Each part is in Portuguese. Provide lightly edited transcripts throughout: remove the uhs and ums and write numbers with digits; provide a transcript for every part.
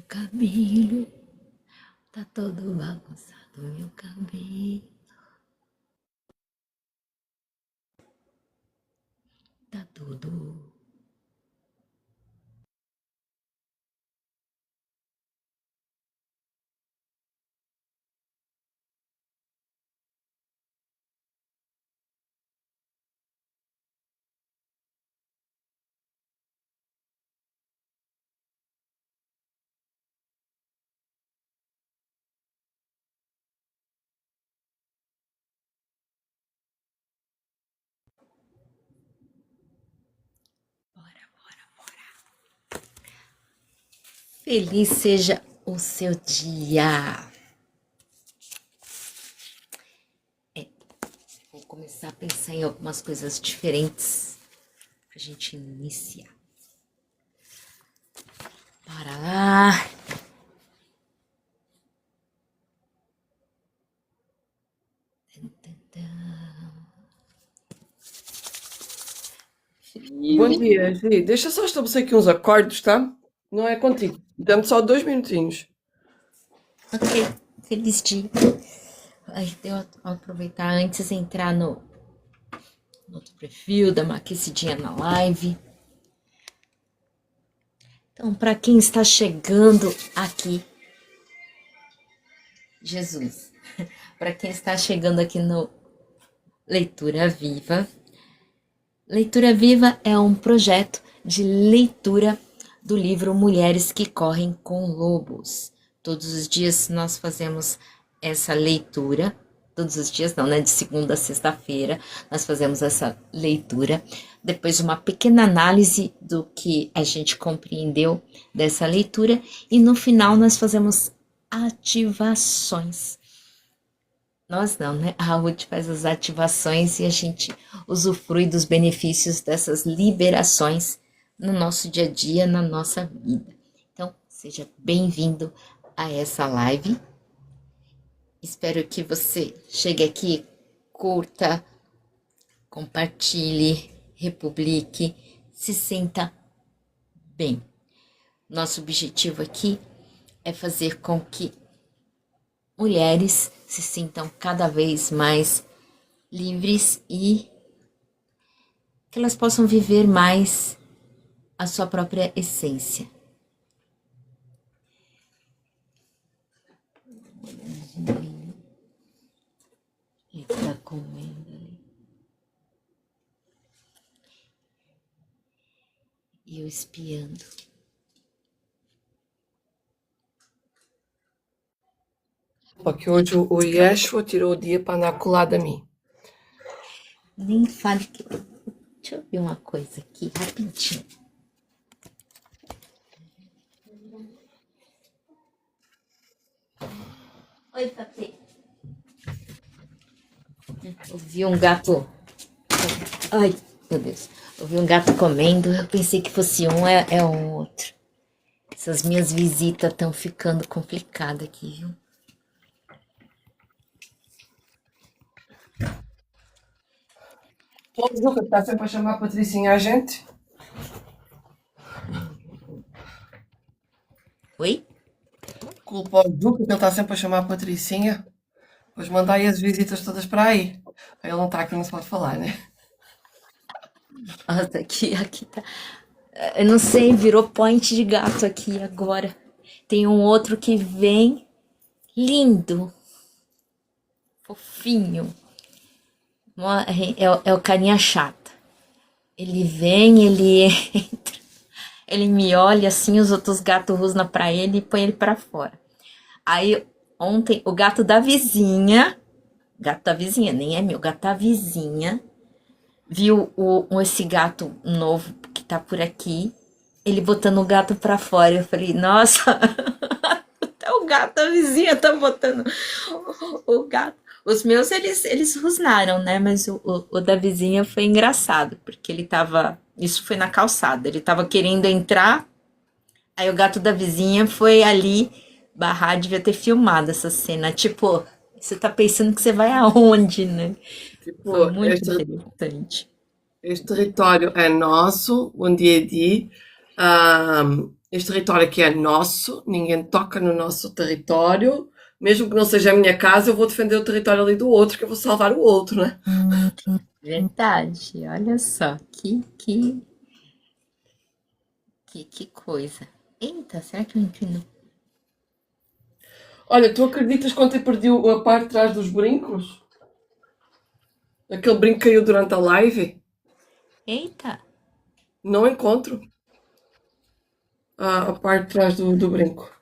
cabelo tá todo bagunçado, meu cabelo tá todo. Bora, bora, bora. Feliz seja o seu dia. Vou começar a pensar em algumas coisas diferentes pra gente iniciar. Para lá. Bom dia, Gi. Deixa só estabelecer aqui uns acordes, tá? Não é contigo. Dá-me só 2 minutinhos. Ok, feliz dia. Ai, eu vou aproveitar antes de entrar no outro perfil, dar uma aquecidinha na live. Então, para quem está chegando aqui, Jesus, para quem está chegando aqui no Leitura Viva, Leitura Viva é um projeto de leitura do livro Mulheres que Correm com Lobos. Todos os dias nós fazemos essa leitura, todos os dias não, né? De segunda a sexta-feira nós fazemos essa leitura, depois de uma pequena análise do que a gente compreendeu dessa leitura e no final nós fazemos ativações. Nós não, né? A Ruth faz as ativações e a gente usufrui dos benefícios dessas liberações no nosso dia a dia, na nossa vida. Então, seja bem-vindo a essa live. Espero que você chegue aqui, curta, compartilhe, republique, se sinta bem. Nosso objetivo aqui é fazer com que mulheres se sintam cada vez mais livres e que elas possam viver mais a sua própria essência. Ele está comendo ali. E eu espiando. Porque hoje o Yeshua tirou o dia para andar colado a mim. Nem fale que. Deixa eu ver uma coisa aqui, rapidinho. Oi, papi. Ouvi um gato. Ai, meu Deus. Ouvi um gato comendo. Eu pensei que fosse um, é um outro. Essas minhas visitas estão ficando complicadas aqui, viu? Todos nunca está sempre a chamar a Patricinha a gente. Oi? Culpa o Juca que ele está sempre a chamar a Patricinha. Pois manda aí as visitas todas para aí. Ele não está aqui, não se pode falar, né? Nossa, aqui tá. Eu não sei, virou point de gato aqui agora. Tem um outro que vem lindo, fofinho. É o carinha chata. Ele vem, ele entra, ele me olha assim, os outros gatos rosnam pra ele e põe ele pra fora. Aí ontem o gato da vizinha, nem é meu, gato da vizinha, viu esse gato novo que tá por aqui, ele botando o gato pra fora. Eu falei, nossa, até o gato da vizinha tá botando o gato. Os meus, eles rosnaram, né? Mas o da vizinha foi engraçado, porque ele tava. Isso foi na calçada. Ele tava querendo entrar, aí o gato da vizinha foi ali barrar, devia ter filmado essa cena. Tipo, você tá pensando que você vai aonde, né? Foi Tipo, muito interessante. este território é nosso, um dia a dia. Este território aqui é nosso, ninguém toca no nosso território. Mesmo que não seja a minha casa, eu vou defender o território ali do outro, que eu vou salvar o outro, né? Verdade, olha só, que coisa. Eita, será que eu inclino? Olha, tu acreditas quando eu perdi a parte de trás dos brincos? Aquele brinco caiu durante a live? Eita, Não encontro a parte de trás do brinco.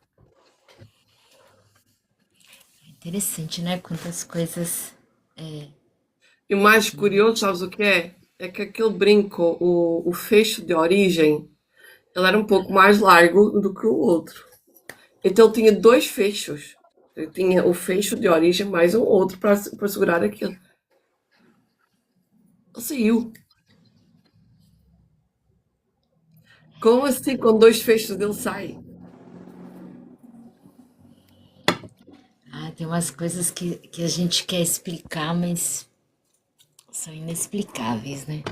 interessante, né? Quantas coisas. E o mais curioso, sabes o que é? É que aquele brinco, o fecho de origem, ele era um pouco mais largo do que o outro. Então ele tinha dois fechos. Ele tinha o fecho de origem mais um outro para segurar aquilo. Ele saiu. Como assim com dois fechos ele sai? Ah, tem umas coisas que a gente quer explicar, mas são inexplicáveis, né?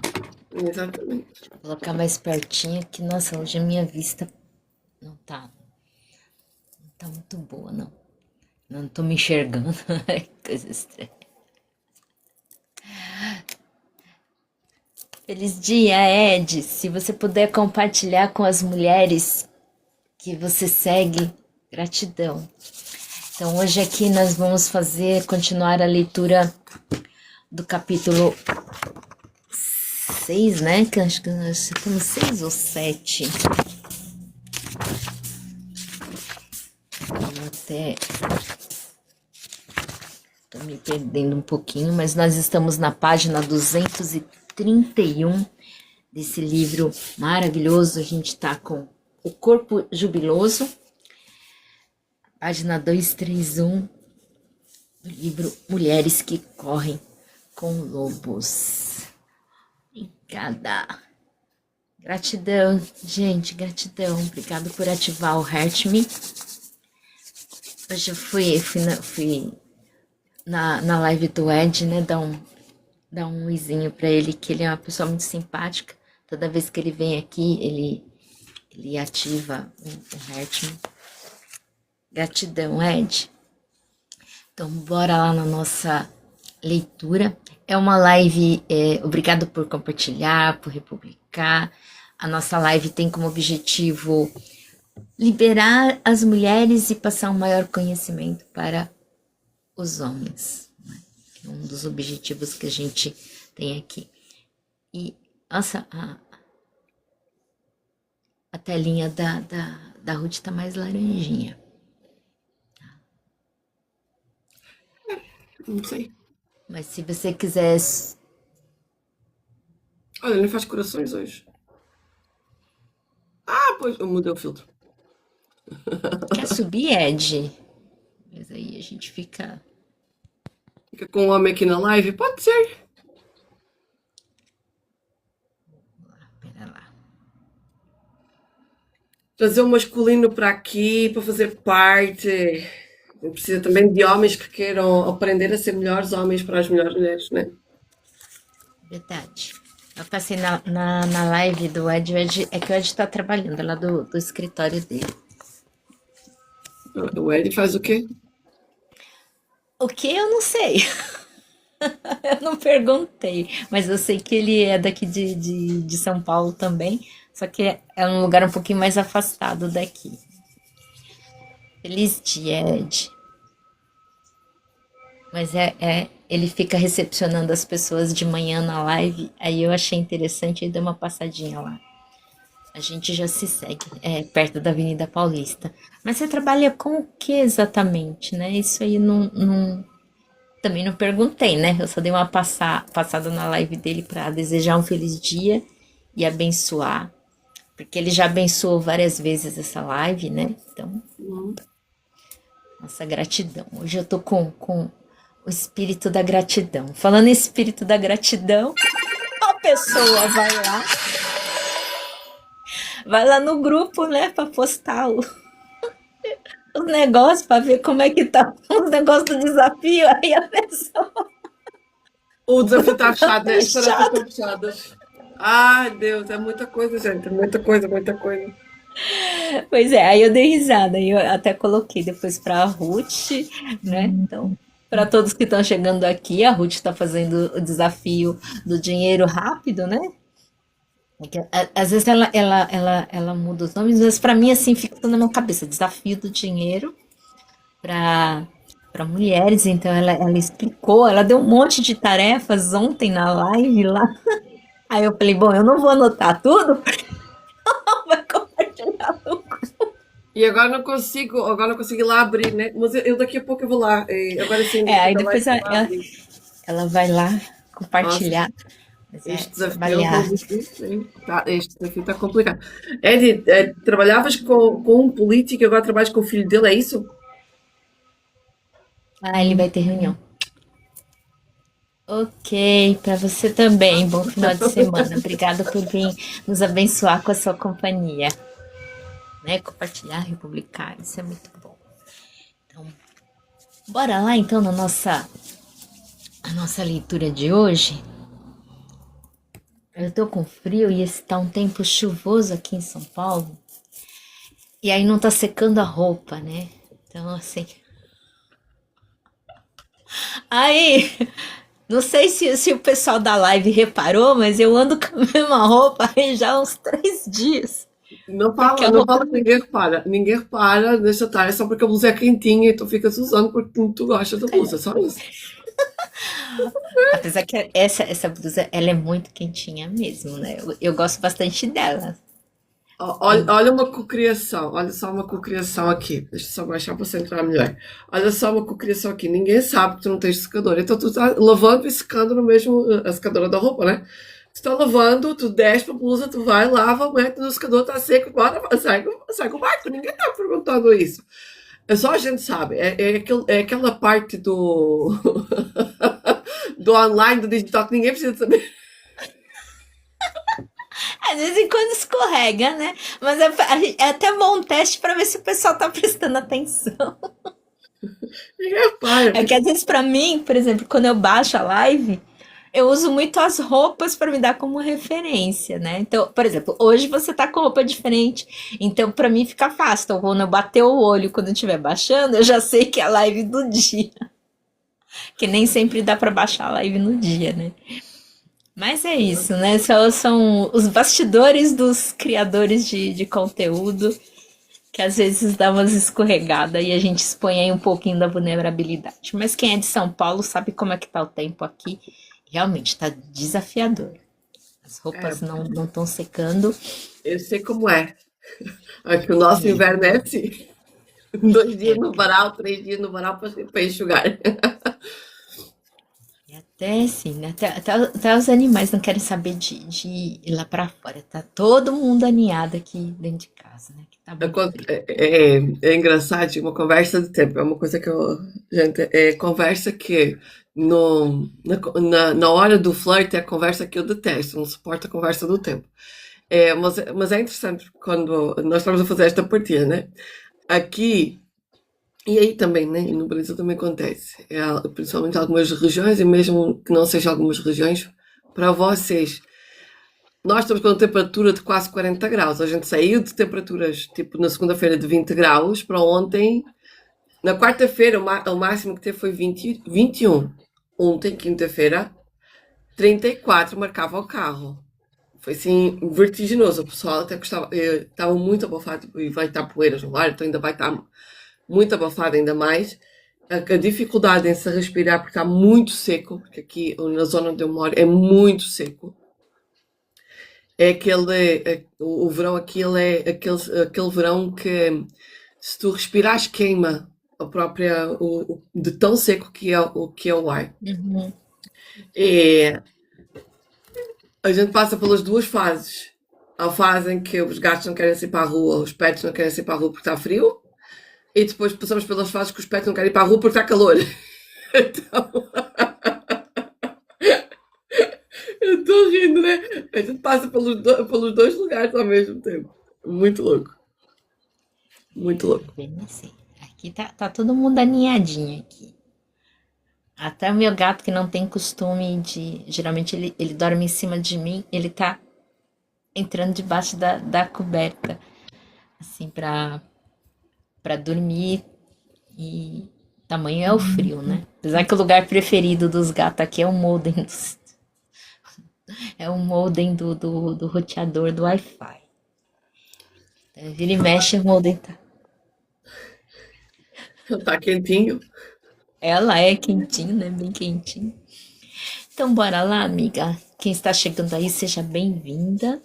Exatamente. Vou colocar mais pertinho que, nossa, hoje a minha vista não tá muito boa, não. Não tô me enxergando. Coisa estranha. Feliz dia, Ed. Se você puder compartilhar com as mulheres que você segue, gratidão. Então, hoje aqui nós vamos continuar a leitura do capítulo 6, né? Que acho que nós estamos 6 ou 7. Eu até tô me perdendo um pouquinho, mas nós estamos na página 231 desse livro maravilhoso. A gente tá com O Corpo Jubiloso, página 231 do livro Mulheres que Correm com Lobos. Obrigada. Gratidão, gente, gratidão. Obrigado por ativar o Heart Me. Hoje eu fui na live do Ed, né, dar um oizinho pra ele, que ele é uma pessoa muito simpática. Toda vez que ele vem aqui, ele ativa o Heart Me. Gratidão, Ed. Então, bora lá na nossa leitura. É uma live, obrigado por compartilhar, por republicar. A nossa live tem como objetivo liberar as mulheres e passar um maior conhecimento para os homens. Né? É um dos objetivos que a gente tem aqui. E, nossa, a telinha da Ruth tá mais laranjinha. Não sei. Mas se você quiser. Olha, ele faz corações hoje. Ah, pois, eu mudei o filtro. Quer subir, Ed? Mas aí a gente fica. Fica com um homem aqui na live? Pode ser. Pera lá. Trazer o masculino para aqui, para fazer parte. Precisa também de homens que queiram aprender a ser melhores homens para as melhores mulheres, né? Verdade. Eu passei na live do Ed. O Ed é que o Ed tá trabalhando lá do escritório dele. O Ed faz o quê? O que eu não sei. Eu não perguntei. Mas eu sei que ele é daqui de São Paulo também. Só que é um lugar um pouquinho mais afastado daqui. Feliz dia, Ed. Mas ele fica recepcionando as pessoas de manhã na live. Aí eu achei interessante e dei uma passadinha lá. A gente já se segue, perto da Avenida Paulista. Mas você trabalha com o que exatamente, né? Isso aí também não perguntei, né? Eu só dei uma passada na live dele para desejar um feliz dia e abençoar. Porque ele já abençoou várias vezes essa live, né? Então, nossa gratidão. Hoje eu tô com o espírito da gratidão. Falando em espírito da gratidão, a pessoa vai lá no grupo, né, pra postar os negócios, pra ver como é que tá os negócios do desafio. Aí a pessoa, O o desafio grupo está tá fechado, né? As tarefas fechado. estão fechadas. Ai, Deus, é muita coisa, gente. É muita coisa, muita coisa. Pois é, aí eu dei risada, e eu até coloquei depois para a Ruth, né? Então, para todos que estão chegando aqui, a Ruth está fazendo o desafio do dinheiro rápido, né? Porque, às vezes ela muda os nomes, mas para mim assim fica tudo na minha cabeça, desafio do dinheiro para mulheres. Então ela explicou, ela deu um monte de tarefas ontem na live lá. Aí eu falei, bom, eu não vou anotar tudo, porque ela vai compartilhar. E agora não consigo ir lá abrir, né? Mas eu daqui a pouco eu vou lá. Agora sim, no É, fim aí da live depois vou lá abrir. ela vai lá Nossa, compartilhar. Mas é este desafio é um trabalhar. desafio, sim. Este desafio está complicado. Eddie, trabalhavas com um político e agora trabalhas com o filho dele, é isso? Ah, ele vai ter reunião. Ok, para você também. Bom final de semana. Obrigada por vir nos abençoar com a sua companhia, né? Compartilhar, republicar, isso é muito bom. Então, bora lá então na nossa leitura de hoje. Eu tô com frio e esse tá um tempo chuvoso aqui em São Paulo. E aí não tá secando a roupa, né? Então, assim. Aí, não sei se o pessoal da live reparou, mas eu ando com a mesma roupa aí já há uns 3 dias. Porque a Não roupa. fala que ninguém repara. Ninguém repara, deixa estar. É só porque a blusa é quentinha e tu ficas usando porque tu gostas da blusa, só isso. Apesar que essa blusa, ela é muito quentinha mesmo, né? Eu gosto bastante dela. Olha, olha uma cocriação, olha só uma cocriação aqui. Deixa eu só baixar para você entrar melhor. Olha só uma cocriação aqui. Ninguém sabe que tu não tens secador. Então tu está lavando e secando no mesmo. A secadora da roupa, né? Tu está lavando, tu desce a blusa, tu vai, lava, mete no secador, está seco, bora, sai com o barco. Ninguém está perguntando isso. É só a gente sabe. É aquela parte do. do online, do digital, que ninguém precisa saber. Às vezes em quando escorrega, né? Mas é até bom um teste para ver se o pessoal tá prestando atenção. Ninguém repara. É que às vezes pra mim, por exemplo, quando eu baixo a live, eu uso muito as roupas para me dar como referência, né? Então, por exemplo, hoje você tá com roupa diferente, então pra mim fica fácil. Então, quando eu bater o olho quando eu estiver baixando, eu já sei que é a live do dia, que nem sempre dá para baixar a live no dia, né? Mas é isso, né? São os bastidores dos criadores de conteúdo que às vezes dá umas escorregadas e a gente expõe aí um pouquinho da vulnerabilidade. Mas quem é de São Paulo sabe como é que tá o tempo aqui. Realmente tá desafiador. As É, roupas não estão secando. eu sei como é. Aqui o nosso inverno é assim. 2 dias É, no varal, 3 dias no varal para enxugar. e até assim, né? Até os animais não querem saber de ir lá pra fora. Tá todo mundo aninhado aqui dentro de casa, né? Que tá muito frio. É engraçado, tipo, uma conversa de tempo. É uma coisa que eu. Gente, é conversa que na hora do flerte é a conversa que eu detesto. Não suporto a conversa do tempo. Mas é interessante quando nós estamos a fazer esta partida, né? Aqui. E aí também, né? E no Brasil também acontece. Principalmente algumas regiões, e mesmo que não sejam algumas regiões, para vocês. Nós estamos com uma temperatura de quase 40 graus. A gente saiu de temperaturas, tipo, na segunda-feira de 20 graus para ontem. Na quarta-feira, o máximo que teve foi 21. Ontem, quinta-feira, 34 marcava o carro. Foi assim, vertiginoso. O pessoal até gostava, estava muito abafado e vai estar poeiras no ar, então ainda vai estar muito abafado ainda mais. A dificuldade em se respirar porque está muito seco, porque aqui na zona onde eu moro é muito seco. É o verão aqui ele é aquele verão que se tu respirares queima a própria, de tão seco que é o ar. Uhum. E a gente passa pelas duas fases. A fase em que os gatos não querem sair para a rua, os pets não querem sair para a rua porque está frio, e depois passamos pelas fases que os pets não querem ir para a rua porque está calor. Então, eu estou rindo, né? A gente passa pelos dois lugares ao mesmo tempo. Muito louco, muito louco. Bem assim. Aqui tá todo mundo aninhadinho aqui. Até o meu gato que não tem costume de. Geralmente ele dorme em cima de mim, ele tá entrando debaixo da coberta. assim, pra dormir e tamanho é o frio, né? Apesar que o lugar preferido dos gatos aqui é o modem, é o modem do roteador do Wi-Fi. Então, vira e mexe, o modem tá. Tá quentinho. Ela é quentinho, né? Bem quentinho. Então, bora lá, amiga. Quem está chegando aí, seja bem-vinda.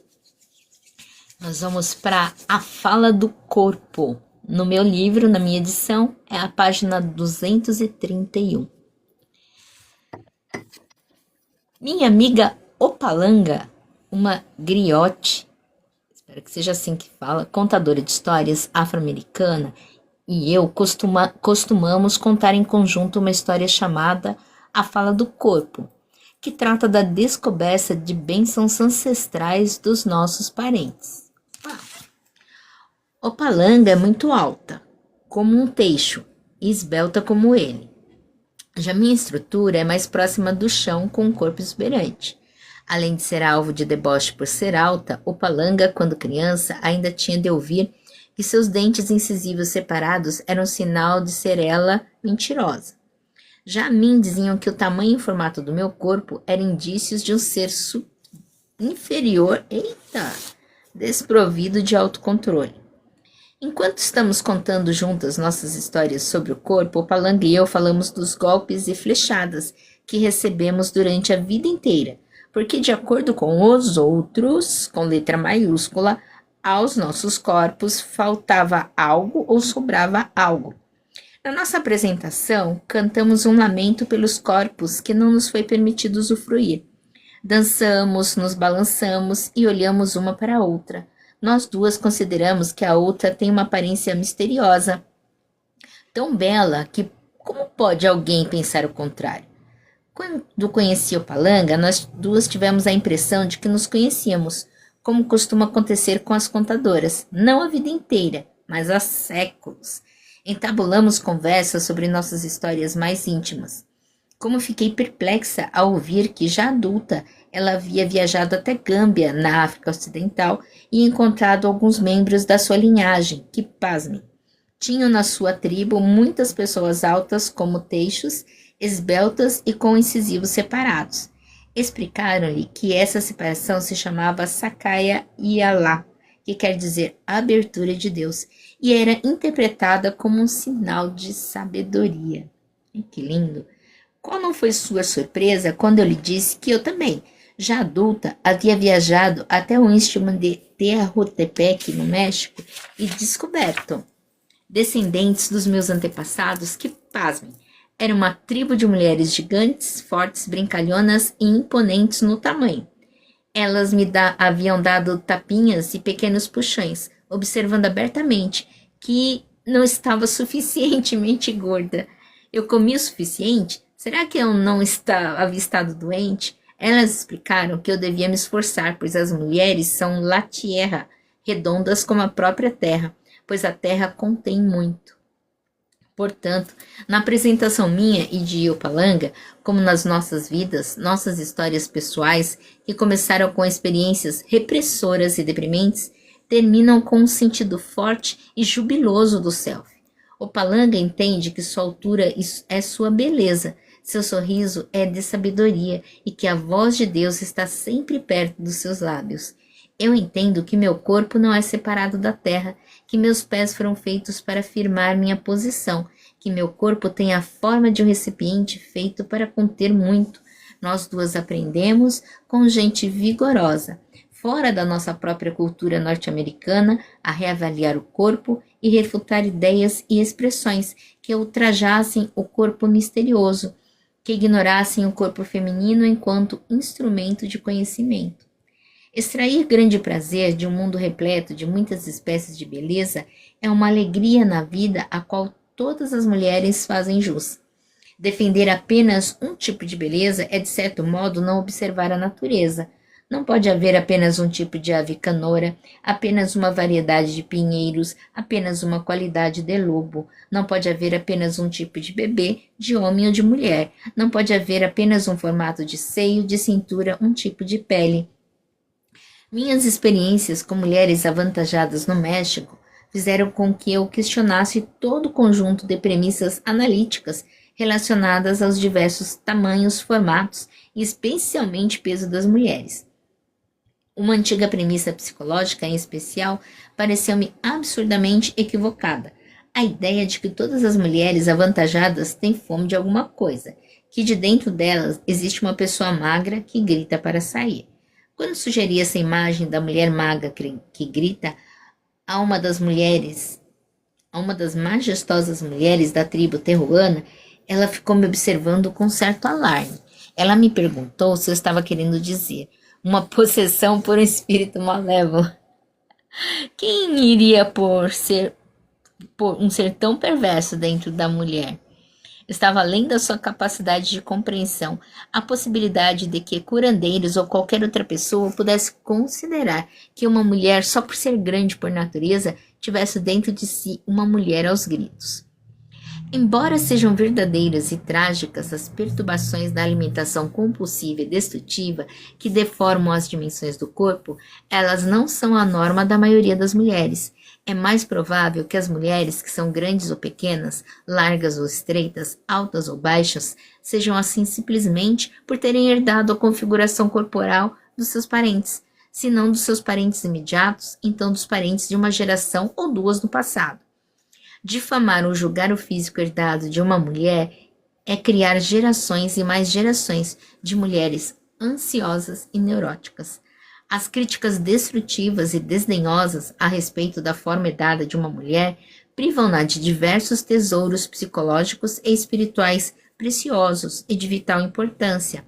Nós vamos para a fala do corpo. No meu livro, na minha edição, é a página 231. Minha amiga Opalanga, uma griote, espero que seja assim que fala, contadora de histórias afro-americana, e eu costumamos contar em conjunto uma história chamada A Fala do Corpo, que trata da descoberta de bênçãos ancestrais dos nossos parentes. Opalanga é muito alta, como um teixo, e esbelta como ele. Já minha estrutura é mais próxima do chão, com um corpo exuberante. Além de ser alvo de deboche por ser alta, Opalanga, quando criança, ainda tinha de ouvir que seus dentes incisivos separados eram sinal de ser ela mentirosa. Já a mim diziam que o tamanho e o formato do meu corpo eram indícios de um ser inferior, desprovido de autocontrole. Enquanto estamos contando juntas nossas histórias sobre o corpo, Opalanga e eu falamos dos golpes e flechadas que recebemos durante a vida inteira, porque de acordo com os outros, com letra maiúscula, aos nossos corpos faltava algo ou sobrava algo. Na nossa apresentação, cantamos um lamento pelos corpos que não nos foi permitido usufruir. Dançamos, nos balançamos e olhamos uma para a outra. Nós duas consideramos que a outra tem uma aparência misteriosa, tão bela que como pode alguém pensar o contrário? Quando conheci Opalanga, nós duas tivemos a impressão de que nos conhecíamos, como costuma acontecer com as contadoras, não a vida inteira, mas há séculos. Entabulamos conversas sobre nossas histórias mais íntimas. Como fiquei perplexa ao ouvir que, já adulta, ela havia viajado até Gâmbia, na África Ocidental, e encontrado alguns membros da sua linhagem, que, pasmem, tinham na sua tribo muitas pessoas altas como teixos, esbeltas e com incisivos separados. Explicaram-lhe que essa separação se chamava Sakaya Yalá, que quer dizer abertura de Deus, e era interpretada como um sinal de sabedoria. Que lindo! Qual não foi sua surpresa quando eu lhe disse que eu também, já adulta, havia viajado até o istmo de Tehuantepec, no México, e descoberto descendentes dos meus antepassados que, pasmem, era uma tribo de mulheres gigantes, fortes, brincalhonas e imponentes no tamanho. Elas me haviam dado tapinhas e pequenos puxões, observando abertamente que não estava suficientemente gorda. Eu comi o suficiente? Será que eu não havia estado doente? Elas explicaram que eu devia me esforçar, pois as mulheres são la tierra, redondas como a própria terra, pois a terra contém muito. Portanto, na apresentação minha e de Opalanga, como nas nossas vidas, nossas histórias pessoais, que começaram com experiências repressoras e deprimentes, terminam com um sentido forte e jubiloso do self. Opalanga entende que sua altura é sua beleza, seu sorriso é de sabedoria e que a voz de Deus está sempre perto dos seus lábios. Eu entendo que meu corpo não é separado da terra, que meus pés foram feitos para firmar minha posição, que meu corpo tem a forma de um recipiente feito para conter muito. Nós duas aprendemos com gente vigorosa, fora da nossa própria cultura norte-americana, a reavaliar o corpo e refutar ideias e expressões que ultrajassem o corpo misterioso, que ignorassem o corpo feminino enquanto instrumento de conhecimento. Extrair grande prazer de um mundo repleto de muitas espécies de beleza é uma alegria na vida a qual todas as mulheres fazem jus. Defender apenas um tipo de beleza é, de certo modo, não observar a natureza. Não pode haver apenas um tipo de ave canoura, apenas uma variedade de pinheiros, apenas uma qualidade de lobo. Não pode haver apenas um tipo de bebê, de homem ou de mulher. Não pode haver apenas um formato de seio, de cintura, um tipo de pele. Minhas experiências com mulheres avantajadas no México fizeram com que eu questionasse todo o conjunto de premissas analíticas relacionadas aos diversos tamanhos, formatos e especialmente peso das mulheres. Uma antiga premissa psicológica, em especial, pareceu-me absurdamente equivocada. A ideia de que todas as mulheres avantajadas têm fome de alguma coisa, que de dentro delas existe uma pessoa magra que grita para sair. Quando sugeri essa imagem da mulher magra que grita a uma das mulheres, a uma das majestosas mulheres da tribo terruana, ela ficou me observando com certo alarme. Ela me perguntou se eu estava querendo dizer uma possessão por um espírito malévolo. Quem iria por um ser tão perverso dentro da mulher? Estava além da sua capacidade de compreensão a possibilidade de que curandeiros ou qualquer outra pessoa pudesse considerar que uma mulher, só por ser grande por natureza, tivesse dentro de si uma mulher aos gritos. Embora sejam verdadeiras e trágicas as perturbações da alimentação compulsiva e destrutiva que deformam as dimensões do corpo, elas não são a norma da maioria das mulheres. É mais provável que as mulheres que são grandes ou pequenas, largas ou estreitas, altas ou baixas, sejam assim simplesmente por terem herdado a configuração corporal dos seus parentes, se não dos seus parentes imediatos, então dos parentes de uma geração ou duas no passado. Difamar ou julgar o físico herdado de uma mulher é criar gerações e mais gerações de mulheres ansiosas e neuróticas. As críticas destrutivas e desdenhosas a respeito da forma herdada de uma mulher privam-na de diversos tesouros psicológicos e espirituais preciosos e de vital importância.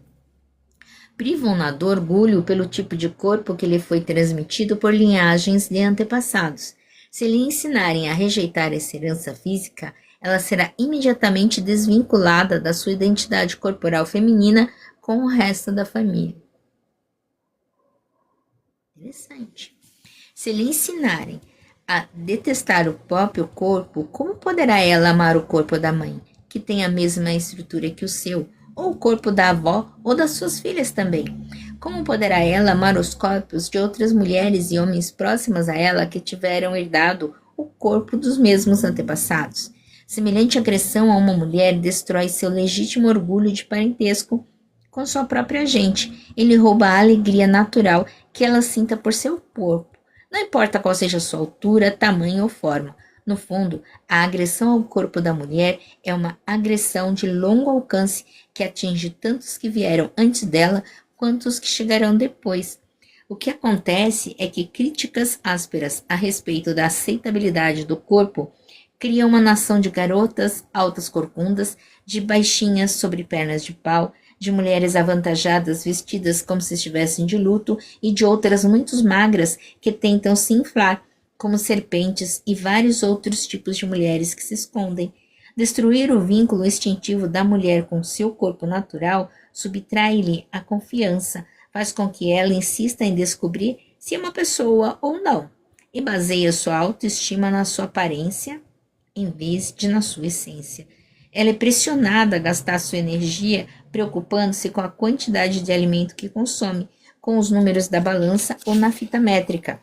Privam-na do orgulho pelo tipo de corpo que lhe foi transmitido por linhagens de antepassados. Se lhe ensinarem a rejeitar essa herança física, ela será imediatamente desvinculada da sua identidade corporal feminina com o resto da família. Interessante. Se lhe ensinarem a detestar o próprio corpo, como poderá ela amar o corpo da mãe, que tem a mesma estrutura que o seu, ou o corpo da avó ou das suas filhas também? Como poderá ela amar os corpos de outras mulheres e homens próximas a ela que tiveram herdado o corpo dos mesmos antepassados? Semelhante agressão a uma mulher destrói seu legítimo orgulho de parentesco com sua própria gente. Ele rouba a alegria natural que ela sinta por seu corpo. Não importa qual seja sua altura, tamanho ou forma. No fundo, a agressão ao corpo da mulher é uma agressão de longo alcance que atinge tanto os que vieram antes dela quanto os que chegarão depois. O que acontece é que críticas ásperas a respeito da aceitabilidade do corpo criam uma nação de garotas altas corcundas, de baixinhas sobre pernas de pau, de mulheres avantajadas vestidas como se estivessem de luto e de outras muito magras que tentam se inflar como serpentes e vários outros tipos de mulheres que se escondem. Destruir o vínculo instintivo da mulher com seu corpo natural subtrai-lhe a confiança, faz com que ela insista em descobrir se é uma pessoa ou não, e baseia sua autoestima na sua aparência em vez de na sua essência. Ela é pressionada a gastar sua energia preocupando-se com a quantidade de alimento que consome, com os números da balança ou na fita métrica.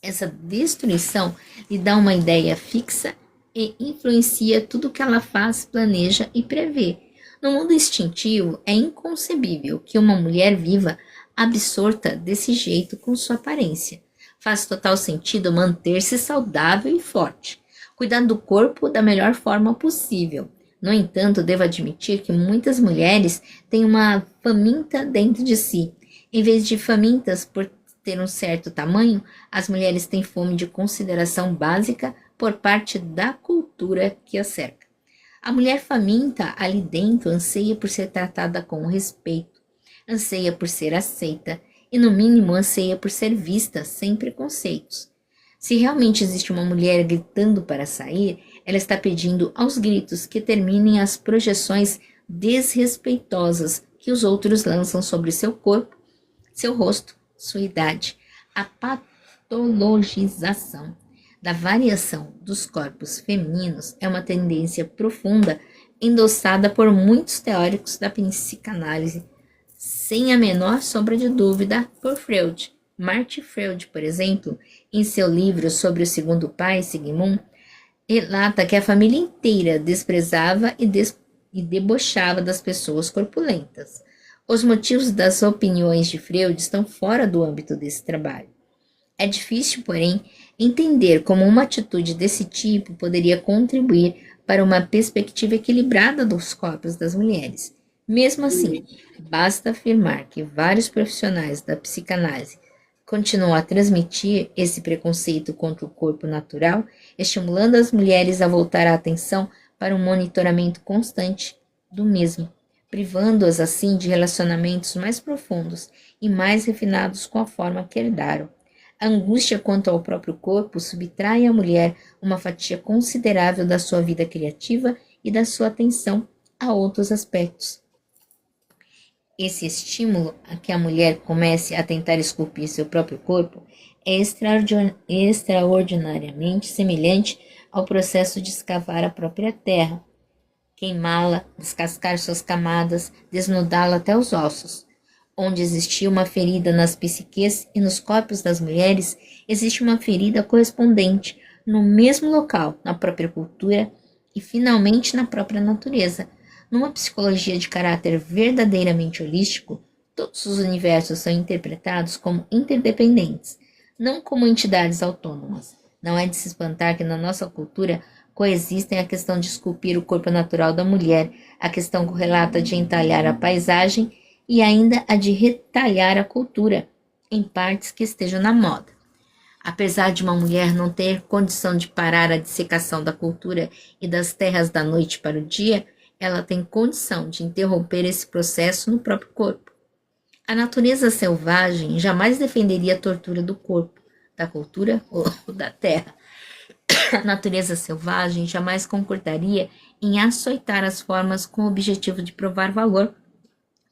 Essa destruição lhe dá uma ideia fixa e influencia tudo o que ela faz, planeja e prevê. No mundo instintivo, é inconcebível que uma mulher viva absorta desse jeito com sua aparência. Faz total sentido manter-se saudável e forte, cuidando do corpo da melhor forma possível. No entanto, devo admitir que muitas mulheres têm uma faminta dentro de si. Em vez de famintas por ter um certo tamanho, as mulheres têm fome de consideração básica por parte da cultura que a cerca. A mulher faminta ali dentro anseia por ser tratada com respeito, anseia por ser aceita e, no mínimo, anseia por ser vista sem preconceitos. Se realmente existe uma mulher gritando para sair, ela está pedindo aos gritos que terminem as projeções desrespeitosas que os outros lançam sobre seu corpo, seu rosto, sua idade, a patologização da variação dos corpos femininos é uma tendência profunda endossada por muitos teóricos da psicanálise, sem a menor sombra de dúvida por Freud, Martin Freud, por exemplo, em seu livro sobre o segundo pai, Sigmund, relata que a família inteira desprezava e debochava das pessoas corpulentas. Os motivos das opiniões de Freud estão fora do âmbito desse trabalho. É difícil, porém, entender como uma atitude desse tipo poderia contribuir para uma perspectiva equilibrada dos corpos das mulheres. Mesmo assim, basta afirmar que vários profissionais da psicanálise continuam a transmitir esse preconceito contra o corpo natural, estimulando as mulheres a voltar a atenção para um monitoramento constante do mesmo, privando-as assim de relacionamentos mais profundos e mais refinados com a forma que herdaram. A angústia quanto ao próprio corpo subtrai à mulher uma fatia considerável da sua vida criativa e da sua atenção a outros aspectos. Esse estímulo a que a mulher comece a tentar esculpir seu próprio corpo é extraordinariamente semelhante ao processo de escavar a própria terra, queimá-la, descascar suas camadas, desnudá-la até os ossos. Onde existia uma ferida nas psiques e nos corpos das mulheres, existe uma ferida correspondente no mesmo local, na própria cultura e, finalmente, na própria natureza. Numa psicologia de caráter verdadeiramente holístico, todos os universos são interpretados como interdependentes, não como entidades autônomas. Não é de se espantar que na nossa cultura coexistem a questão de esculpir o corpo natural da mulher, a questão correlata de entalhar a paisagem e ainda a de retalhar a cultura, em partes que estejam na moda. Apesar de uma mulher não ter condição de parar a dissecação da cultura e das terras da noite para o dia, ela tem condição de interromper esse processo no próprio corpo. A natureza selvagem jamais defenderia a tortura do corpo, da cultura ou da terra. A natureza selvagem jamais concordaria em açoitar as formas com o objetivo de provar valor,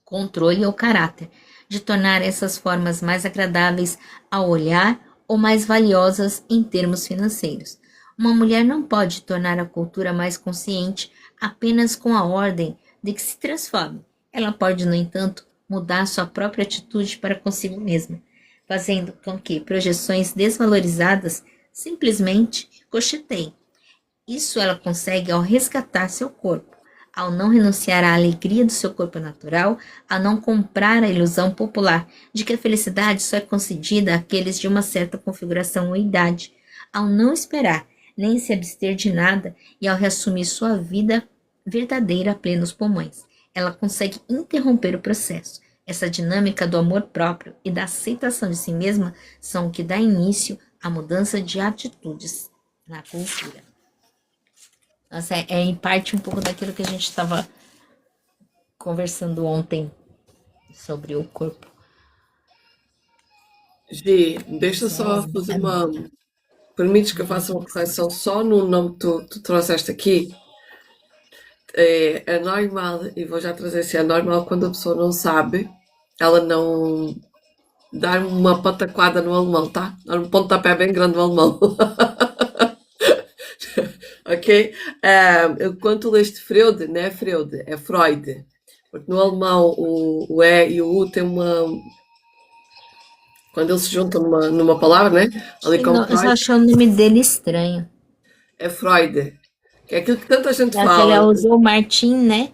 controle ou caráter, de tornar essas formas mais agradáveis ao olhar ou mais valiosas em termos financeiros. Uma mulher não pode tornar a cultura mais consciente apenas com a ordem de que se transforme. Ela pode, no entanto, mudar sua própria atitude para consigo mesma, fazendo com que projeções desvalorizadas simplesmente cocheteiem. Isso ela consegue ao resgatar seu corpo, ao não renunciar à alegria do seu corpo natural, a não comprar a ilusão popular de que a felicidade só é concedida àqueles de uma certa configuração ou idade, ao não esperar nem se abster de nada e ao reassumir sua vida verdadeira a plenos pulmões. Ela consegue interromper o processo. Essa dinâmica do amor próprio e da aceitação de si mesma são o que dá início à mudança de atitudes na cultura. Nossa, é em parte um pouco daquilo que a gente estava conversando ontem sobre o corpo. Gi, deixa só fazer uma. Permites que eu faça uma correção só no nome que tu trouxeste aqui? É normal, e vou já trazer assim, é normal quando a pessoa não sabe, ela não dar uma pataquada no alemão, tá? Dar um pontapé bem grande no alemão. Ok? Quando tu leste Freud, não é Freud, é Freud. Porque no alemão o E e o U tem uma. Quando eles se juntam numa palavra, né? Ali com Eu só Freud, achei o nome dele estranho. é Freud. Que é aquilo que tanta gente Já que ele fala. usou o Martin, né?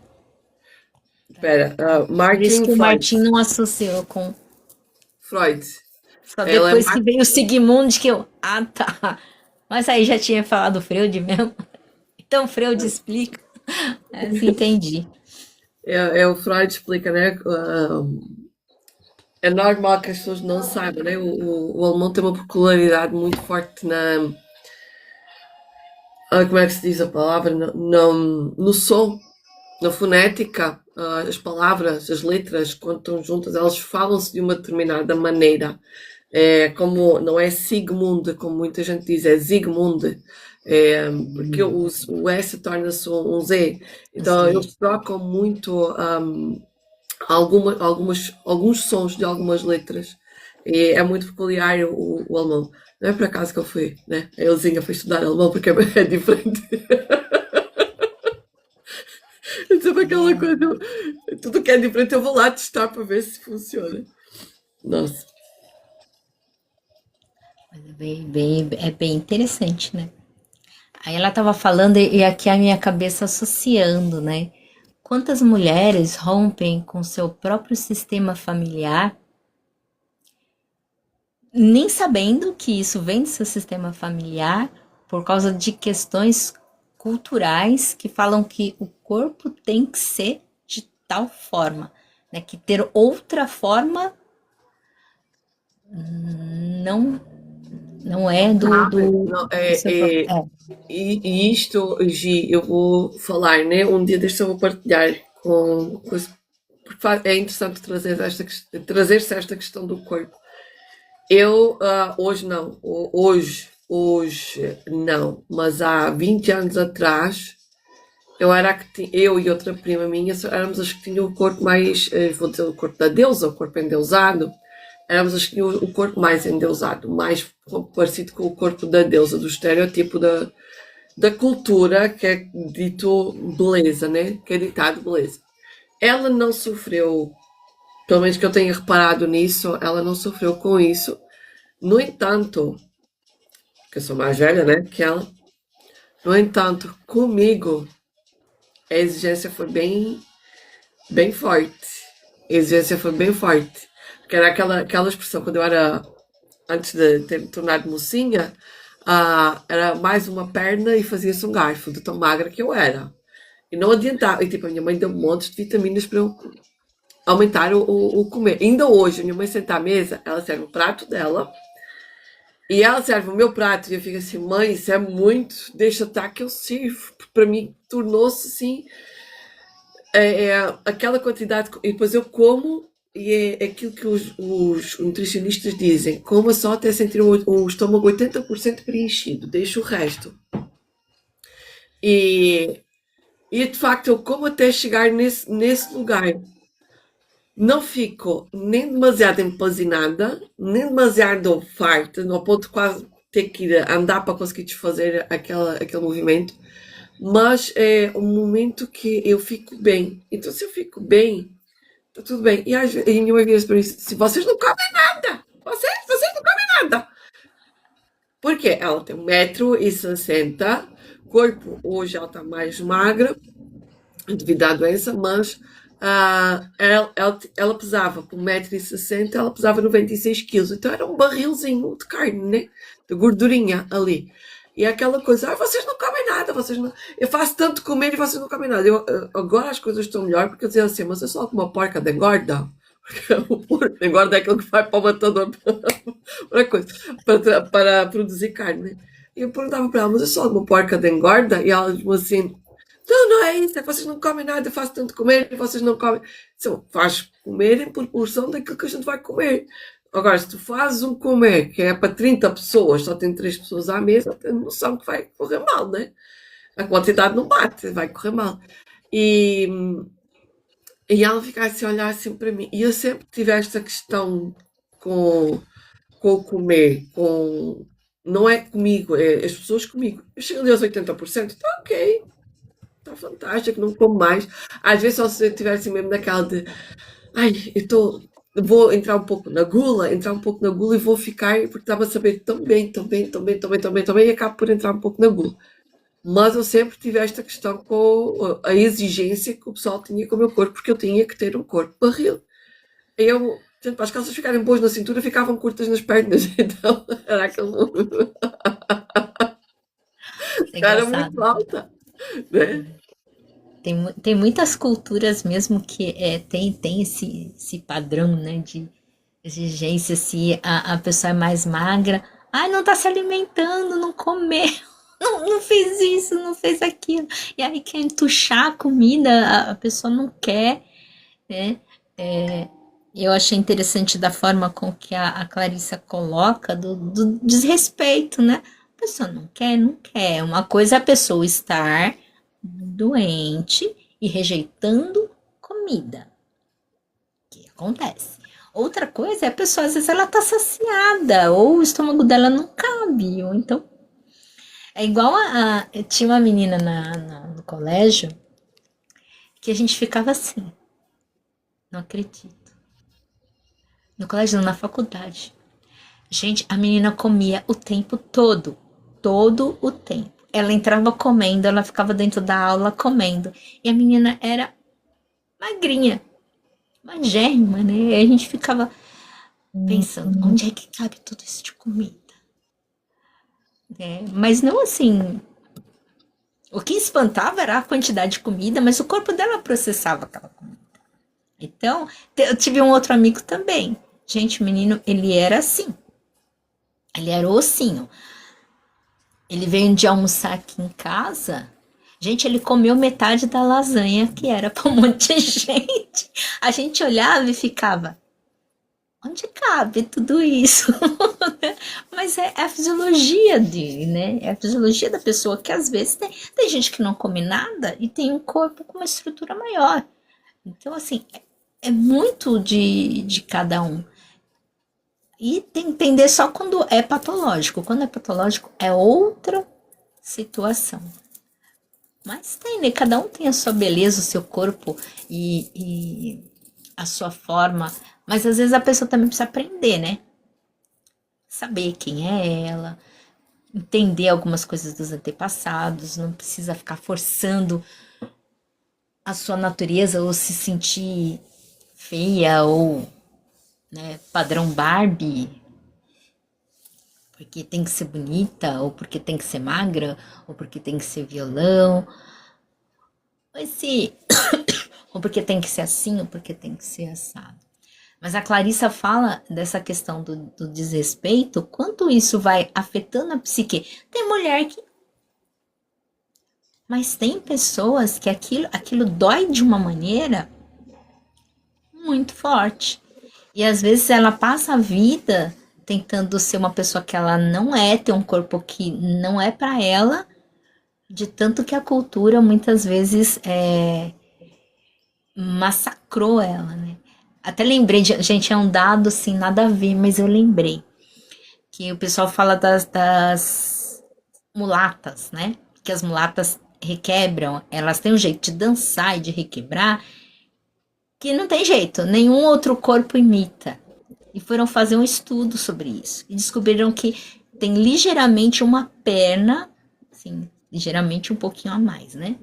Espera, Por isso Martin que o Freud. Martin não associou com. Freud. Só Ela é depois que veio o Sigmund que eu. Ah, tá. Mas aí já tinha falado Freud mesmo. Então Freud explica. Assim, entendi. é o Freud explica, né? É normal que as pessoas não saibam, né? O alemão tem uma peculiaridade muito forte na. Como é que se diz a palavra? No som, na fonética. As palavras, as letras, quando estão juntas, elas falam-se de uma determinada maneira. É como, não é Sigmund, como muita gente diz, é Zigmund. Porque o S torna-se um Z. Então Sim. eles trocam muito alguns sons de algumas letras. E é muito peculiar o alemão. Não é por acaso que eu fui, né? A Elzinha foi estudar alemão porque é diferente. É sempre aquela coisa. Tudo que é diferente eu vou lá testar para ver se funciona. Nossa. É bem interessante, né? Aí ela tava falando, e aqui a minha cabeça associando, né? Quantas mulheres rompem com seu próprio sistema familiar, nem sabendo que isso vem do seu sistema familiar, por causa de questões culturais que falam que o corpo tem que ser de tal forma, né? Que ter outra forma não não é Sabe? Não, do seu próprio. e isto, Gi, eu vou falar, né? Um dia deste eu vou partilhar porque é interessante trazer-se esta questão do corpo. Eu, hoje não, hoje não, mas há 20 anos atrás, eu e outra prima minha éramos as que tinham o corpo mais, vou dizer, o corpo da deusa, o corpo endeusado. Éramos as que tinham o corpo mais endeusado, mais parecido com o corpo da deusa, do estereotipo da cultura, que é dito beleza, né? Que é ditado beleza. Ela não sofreu, pelo menos que eu tenha reparado nisso, ela não sofreu com isso. No entanto, que eu sou mais velha, né? Que ela. No entanto, comigo, a exigência foi bem forte. A exigência foi bem forte. Porque era aquela expressão, quando eu era, antes de ter me tornado mocinha, era mais uma perna e fazia-se um garfo, de tão magra que eu era. E não adiantava. E tipo, a minha mãe deu montes de vitaminas para eu aumentar o comer. Ainda hoje, a minha mãe senta à mesa, ela serve o prato dela e ela serve o meu prato e eu fico assim, mãe, isso é muito, deixa estar que eu sirvo. Para mim tornou-se assim, aquela quantidade, e depois eu como e é aquilo que os nutricionistas dizem, coma só até sentir o estômago 80% preenchido, deixa o resto. E, e de facto eu como até chegar nesse lugar. Não fico nem demasiado empazinada, nem demasiado farta, no ponto de quase ter que ir andar para conseguir desfazer aquele movimento, mas é um momento que eu fico bem. Então, se eu fico bem, está tudo bem. E a minha mãe vira para mim se vocês não comem nada, vocês não comem nada. Porque ela tem 1,60 m, corpo hoje ela está mais magra, devido à doença, mas ela pesava por 1,60 m, ela pesava 96 quilos, então era um barrilzinho de carne, né? De gordurinha ali. E aquela coisa, vocês não comem nada, vocês não. Eu faço tanto comer e vocês não comem nada. Agora as coisas estão melhor porque eu dizia assim, mas é só uma porca de engorda. Porque o porco de engorda é aquele que vai para o matador para, coisa, para produzir carne. Né? E eu perguntava para ela, mas é só uma porca de engorda? E ela disse assim, não, não é isso, é que vocês não comem nada, eu faço tanto comer e vocês não comem. Então, faz comer em proporção daquilo que a gente vai comer. Agora, se tu fazes um comer que é para 30 pessoas, só tem 3 pessoas à mesa, tem noção que vai correr mal, né? A quantidade não bate, vai correr mal. E, e ela fica assim a olhar assim para mim. E eu sempre tive esta questão com, com o comer, não é comigo, é as pessoas comigo. Eu chego ali aos 80%, então ok, está fantástico, não como mais. Às vezes só se eu tivesse mesmo naquela de ai, vou entrar um pouco na gula e vou ficar, porque estava a saber tão bem, tão bem, tão bem, tão bem, tão bem, tão bem, e acabo por entrar um pouco na gula. Mas eu sempre tive esta questão com a exigência que o pessoal tinha com o meu corpo, porque eu tinha que ter um corpo barril. Portanto, para as calças ficarem boas na cintura, ficavam curtas nas pernas. Então, era aquele. É Era muito engraçado. alta, né? Tem muitas culturas mesmo que tem esse padrão, né, de exigência, se a pessoa é mais magra, ai, não tá se alimentando, não comeu, não fez isso, não fez aquilo. E aí quer entuchar a comida, a pessoa não quer, né? Eu achei interessante da forma com que a Clarissa coloca do desrespeito, né? A pessoa não quer, não quer. Uma coisa é a pessoa estar doente e rejeitando comida, que acontece. Outra coisa é a pessoa, às vezes, ela tá saciada, ou o estômago dela não cabe, ou então. É igual tinha uma menina no colégio que a gente ficava assim, não acredito. No colégio, não, na faculdade. Gente, a menina comia o tempo todo. Todo o tempo. Ela entrava comendo, ela ficava dentro da aula comendo. E a menina era magrinha, magérrima, né? E a gente ficava pensando, onde é que cabe tudo isso de comida? É, mas não assim. O que espantava era a quantidade de comida, mas o corpo dela processava aquela comida. Então, eu tive um outro amigo também. Gente, o menino, ele era assim. Ele era ossinho. Ele veio um dia almoçar aqui em casa. Gente, ele comeu metade da lasanha que era para um monte de gente. A gente olhava e ficava, onde cabe tudo isso? Mas é a fisiologia dele, né? É a fisiologia da pessoa que às vezes tem gente que não come nada e tem um corpo com uma estrutura maior. Então, assim, é muito de cada um. E tem que entender só quando é patológico. Quando é patológico, é outra situação. Mas tem, né? Cada um tem a sua beleza, o seu corpo e a sua forma. Mas às vezes a pessoa também precisa aprender, né? Saber quem é ela, entender algumas coisas dos antepassados, não precisa ficar forçando a sua natureza ou se sentir feia ou, né, padrão Barbie, porque tem que ser bonita, ou porque tem que ser magra, ou porque tem que ser violão, ou, esse, ou porque tem que ser assim, ou porque tem que ser assado. Mas a Clarissa fala dessa questão do desrespeito, quanto isso vai afetando a psique. Tem mulher que. Mas tem pessoas que aquilo dói de uma maneira muito forte. E às vezes ela passa a vida tentando ser uma pessoa que ela não é, ter um corpo que não é para ela, de tanto que a cultura muitas vezes massacrou ela, né? Até lembrei, gente, é um dado assim, nada a ver, mas eu lembrei que o pessoal fala das mulatas, né? Que as mulatas requebram, elas têm um jeito de dançar e de requebrar que não tem jeito, nenhum outro corpo imita. E foram fazer um estudo sobre isso e descobriram que tem ligeiramente uma perna, assim, ligeiramente um pouquinho a mais, né?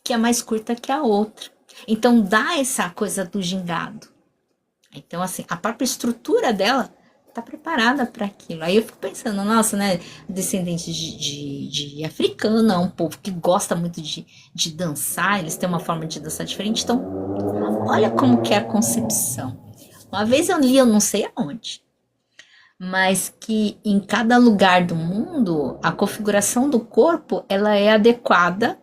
Que é mais curta que a outra. Então dá essa coisa do gingado. Então, assim, a própria estrutura dela tá preparada para aquilo. Aí eu fico pensando, nossa, né? Descendente de africano, é um povo que gosta muito de dançar, eles têm uma forma de dançar diferente. Então, olha como que é a concepção. Uma vez eu li, eu não sei aonde, mas que em cada lugar do mundo, a configuração do corpo, ela é adequada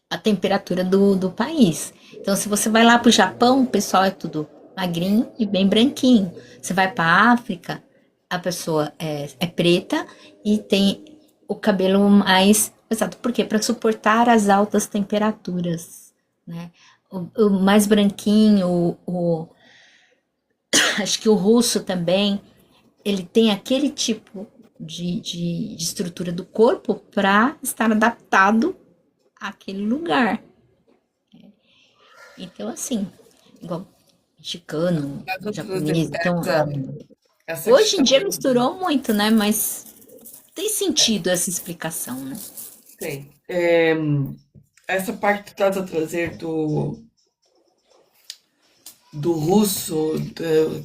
à temperatura do país. Então, se você vai lá para o Japão, o pessoal é tudo magrinho e bem branquinho. Você vai para a África, a pessoa é preta e tem o cabelo mais pesado. Por quê? Para suportar as altas temperaturas, né? O mais branquinho, acho que o russo também, ele tem aquele tipo de estrutura do corpo para estar adaptado àquele lugar. Então, assim, igual mexicano, Estás a trazer japonês. Então, essa hoje em questão. dia misturou muito, né? Mas tem sentido essa explicação, né? Tem. Essa parte que estás a trazer do russo,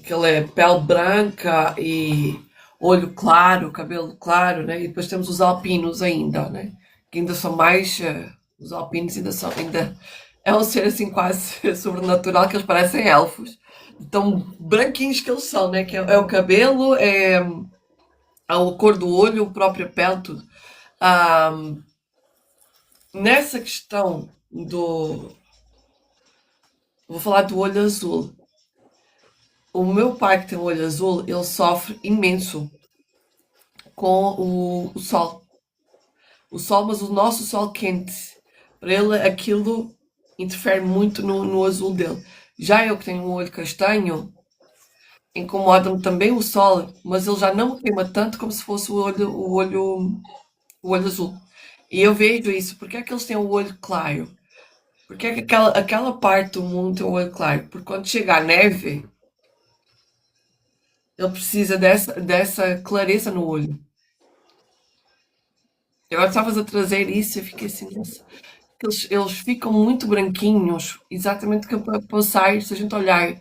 que ele é pele branca e olho claro, cabelo claro, né? E depois temos os alpinos ainda, né? Que ainda são mais. Os alpinos ainda são. Ainda é um ser assim quase sobrenatural, que eles parecem elfos. Tão branquinhos que eles são, né? Que é o cabelo, a cor do olho, a própria pele, tudo. Ah, nessa questão do. Vou falar do olho azul. O meu pai, que tem o olho azul, ele sofre imenso com o sol. O sol, mas o nosso sol quente. Para ele, aquilo interfere muito no azul dele. Já eu que tenho um olho castanho, incomoda-me também o sol, mas ele já não me queima tanto como se fosse o olho azul. E eu vejo isso. Porque é que eles têm o olho claro? Porque é que aquela parte do mundo tem o olho claro? Porque quando chega a neve, Ele precisa dessa clareza no olho. Agora estavas a trazer isso e eu fiquei assim, nossa, que eles ficam muito branquinhos, exatamente que para passar, se a gente olhar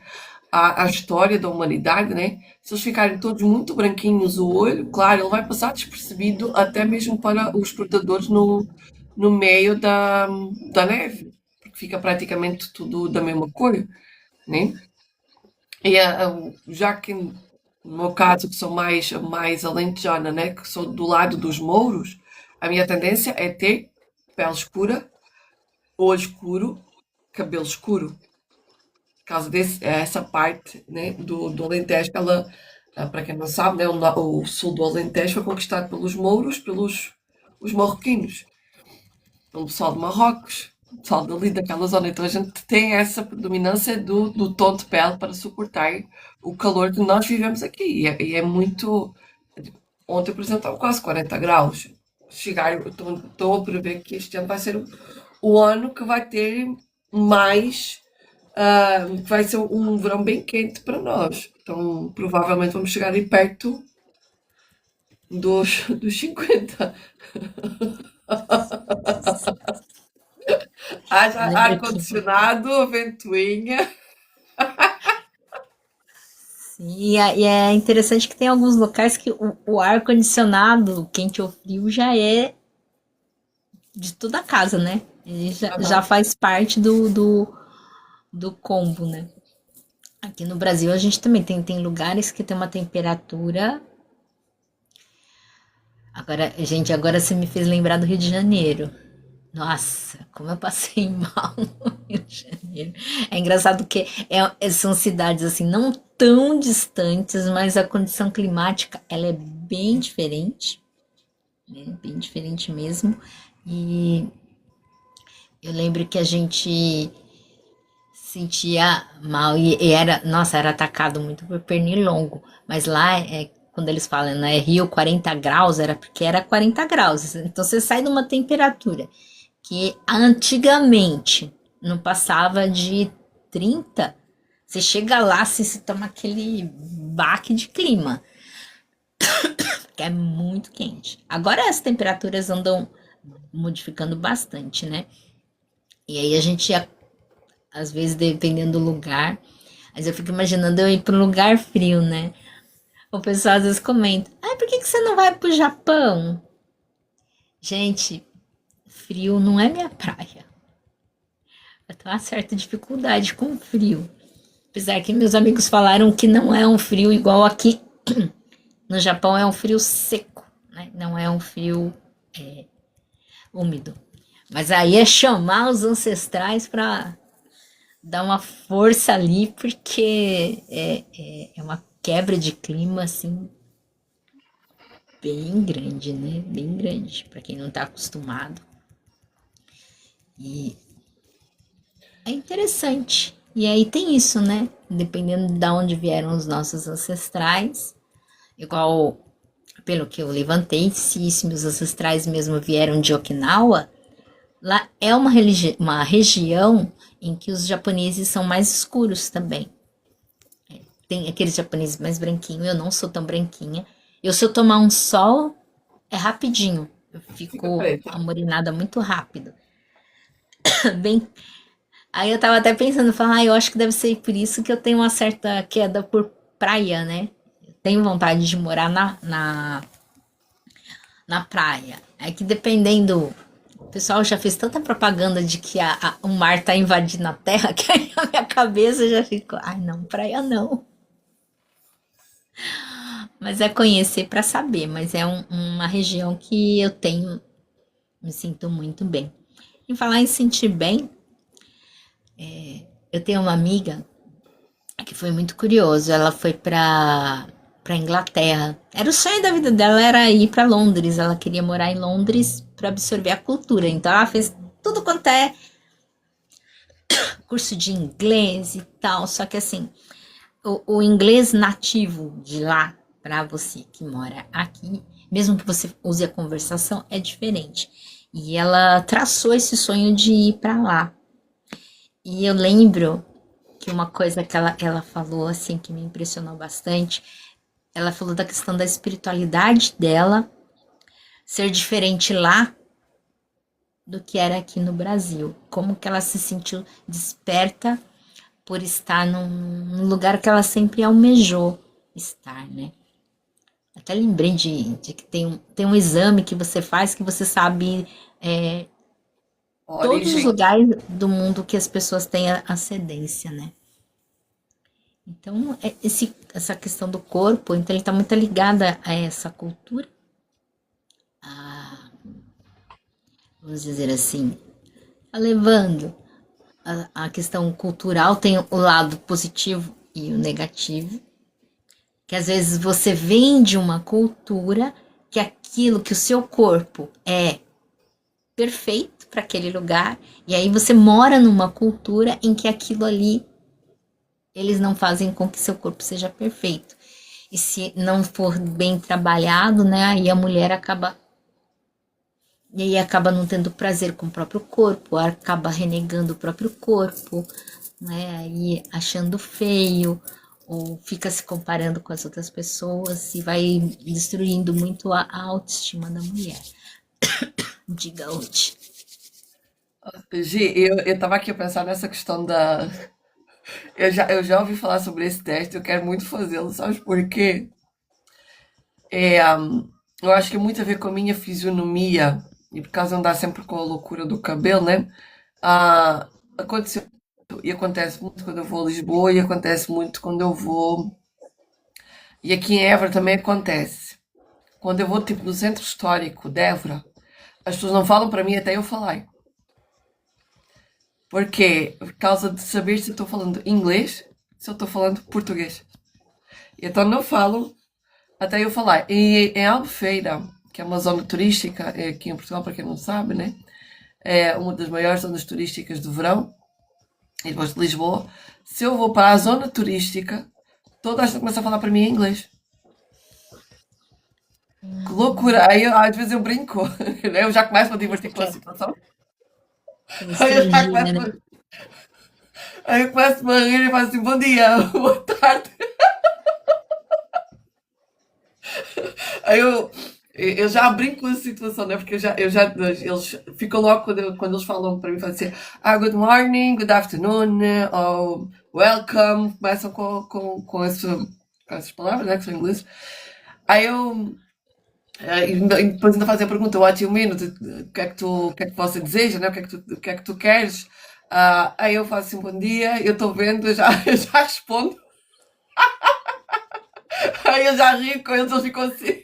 à história da humanidade, né? Se eles ficarem todos muito branquinhos o olho, claro, ele vai passar despercebido até mesmo para os predadores no meio da neve, porque fica praticamente tudo da mesma cor, né? E já que no meu caso, que sou mais alentejana, né? Que sou do lado dos mouros, a minha tendência é ter pele escura, olho escuro, cabelo escuro. Por causa essa parte, né, do Alentejo, ela, para quem não sabe, né, o sul do Alentejo foi conquistado pelos mouros, pelos os marroquinos, pelo pessoal de Marrocos, o pessoal dali daquela zona. Então a gente tem essa predominância do tom de pele para suportar o calor que nós vivemos aqui. E é muito. Ontem, por exemplo, estava quase 40 graus. Estou a prever que este ano vai ser o ano que vai ter mais. Vai ser um verão bem quente para nós. Então, provavelmente vamos chegar aí perto dos 50. Eu Haja lembro que ar-condicionado, ventoinha. sim, e é interessante que tem alguns locais que o ar-condicionado, quente ou frio, já é de toda a casa, né? Ele já Aham. faz parte do combo, né? Aqui no Brasil a gente também tem lugares que tem uma temperatura. Agora, gente, agora você me fez lembrar do Rio de Janeiro. Nossa, como eu passei mal no Rio de Janeiro. É engraçado que são cidades assim não tão distantes, mas a condição climática ela é bem diferente, né? Bem diferente mesmo. E eu lembro que a gente sentia mal e era, nossa, era atacado muito por pernilongo. Mas lá, quando eles falam, né, Rio 40 graus, era porque era 40 graus. Então você sai de uma temperatura que antigamente não passava de 30. Você chega lá, se toma aquele baque de clima, que é muito quente. Agora as temperaturas andam modificando bastante, né? E aí a gente, às vezes, dependendo do lugar, mas eu fico imaginando eu ir para um lugar frio, né? O pessoal às vezes comenta, ai, por que você não vai pro Japão? Gente, frio não é minha praia. Eu tenho uma certa dificuldade com frio. Apesar que meus amigos falaram que não é um frio igual aqui no Japão, é um frio seco, né? Não é um frio úmido. Mas aí é chamar os ancestrais para dar uma força ali, porque é uma quebra de clima assim bem grande, né? Bem grande para quem não está acostumado. E é interessante. E aí tem isso, né? Dependendo de onde vieram os nossos ancestrais, igual pelo que eu levantei, se meus ancestrais mesmo vieram de Okinawa, lá é uma região em que os japoneses são mais escuros também. Tem aqueles japoneses mais branquinhos, eu não sou tão branquinha. Eu, se eu tomar um sol, é rapidinho. Eu Fica fico preta. amorinada muito rápido. Bem, aí eu tava até pensando, falar, eu acho que deve ser por isso que eu tenho uma certa queda por praia, né? Eu tenho vontade de morar na praia. É que dependendo. O pessoal já fez tanta propaganda de que o mar tá invadindo a terra que aí a minha cabeça já ficou. Ai, não, praia não. Mas é conhecer para saber. Mas é uma região que eu tenho. Me sinto muito bem. Em falar em sentir bem, eu tenho uma amiga que foi muito curioso. Ela foi para Inglaterra. Era o sonho da vida dela era ir para Londres. Ela queria morar em Londres para absorver a cultura. Então ela fez tudo quanto é curso de inglês e tal. Só que assim, o inglês nativo de lá para você que mora aqui, mesmo que você use a conversação, é diferente. E ela traçou esse sonho de ir para lá. E eu lembro que uma coisa que ela falou assim que me impressionou bastante ela falou da questão da espiritualidade dela ser diferente lá do que era aqui no Brasil. Como que ela se sentiu desperta por estar num lugar que ela sempre almejou estar, né? Até lembrei de que tem um exame que você faz que você sabe todos os Origem. lugares do mundo que as pessoas têm ascendência, né? Então, essa questão do corpo, então ele está muito ligada a essa cultura, a, vamos dizer assim, a levando a questão cultural, tem o lado positivo e o negativo, que às vezes você vem de uma cultura que aquilo que o seu corpo é perfeito para aquele lugar, e aí você mora numa cultura em que aquilo ali eles não fazem com que seu corpo seja perfeito. E se não for bem trabalhado, né, aí a mulher acaba e aí acaba não tendo prazer com o próprio corpo, acaba renegando o próprio corpo, né, aí achando feio, ou fica se comparando com as outras pessoas e vai destruindo muito a autoestima da mulher. Diga, Uti. Gi, eu tava aqui a pensar nessa questão da. Eu já ouvi falar sobre esse teste, eu quero muito fazê-lo, sabes por quê? Eu acho que é muito a ver com a minha fisionomia e por causa de andar sempre com a loucura do cabelo, né? Ah, aconteceu e acontece muito quando eu vou a Lisboa e acontece muito quando eu vou. E aqui em Évora também acontece. Quando eu vou tipo no centro histórico de Évora, as pessoas não falam para mim até eu falar. Porquê? Por causa de saber se eu estou falando inglês, se eu estou falando português. Então não falam até eu falar. E em Albufeira, que é uma zona turística aqui em Portugal, para quem não sabe, né? É uma das maiores zonas turísticas do verão, e depois de Lisboa. Se eu vou para a zona turística, toda a gente começa a falar para mim em inglês. Que loucura! Aí às vezes eu brinco, né? Eu já começo a divertir com a Que situação. é Aí eu já nostalgia, começo, né? aí eu começo a rir e falo assim, bom dia, boa tarde. Aí eu já brinco com a situação, né? Porque eles ficam logo quando eles falam para mim, falam assim, good morning, good afternoon, ou welcome, começam com essas palavras, né? Que são em inglês. Aí e depois ainda fazem a pergunta, what you mean? O que é que você deseja, né? O que é que tu queres? Aí eu faço assim, bom dia, eu estou vendo, eu já respondo. Aí eu já rio com eles, eles ficam assim.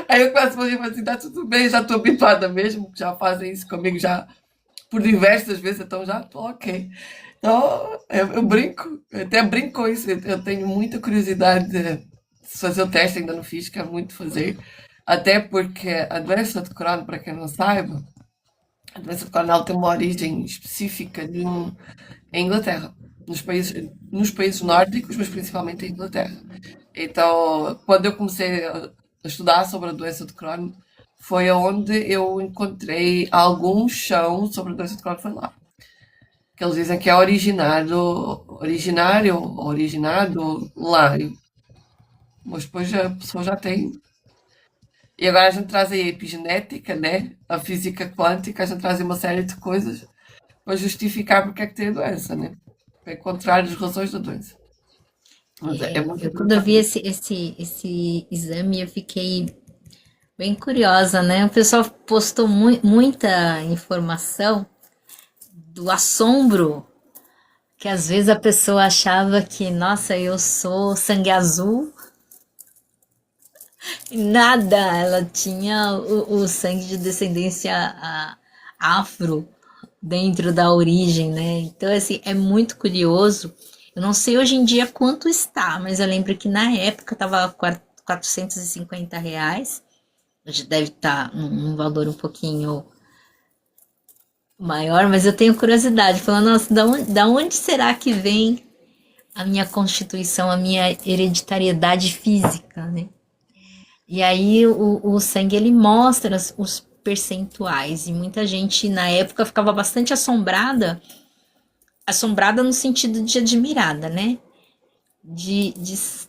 Aí eu começo a fazer assim, está tudo bem, já estou habituada mesmo, que já fazem isso comigo já por diversas vezes, então já estou ok. Então eu brinco, eu até brinco com isso, eu tenho muita curiosidade de fazer o teste, ainda não fiz, quero muito fazer. Até porque a doença de Crohn, para quem não saiba, a doença de Crohn ela tem uma origem específica em Inglaterra, nos países nórdicos, mas principalmente em Inglaterra. Então, quando eu comecei a estudar sobre a doença de Crohn, foi onde eu encontrei algum chão sobre a doença de Crohn, foi lá. Que eles dizem que é originado lá. Mas depois a pessoa já tem. E agora a gente traz aí a epigenética, né? A física quântica, a gente traz aí uma série de coisas para justificar porque é que tem a doença, né? Para encontrar as razões da doença. Mas é muito Eu quando eu vi interessante. esse exame, eu fiquei bem curiosa, né? O pessoal postou muita informação do assombro, que às vezes a pessoa achava que, nossa, eu sou sangue azul, e nada, ela tinha o sangue de descendência afro dentro da origem, né? Então, assim, é muito curioso. Eu não sei hoje em dia quanto está, mas eu lembro que na época estava R$ 450. Hoje deve estar num valor um pouquinho maior, mas eu tenho curiosidade, falando, nossa, da onde será que vem a minha constituição, a minha hereditariedade física, né? E aí o sangue ele mostra os percentuais e muita gente na época ficava bastante assombrada no sentido de admirada, né? de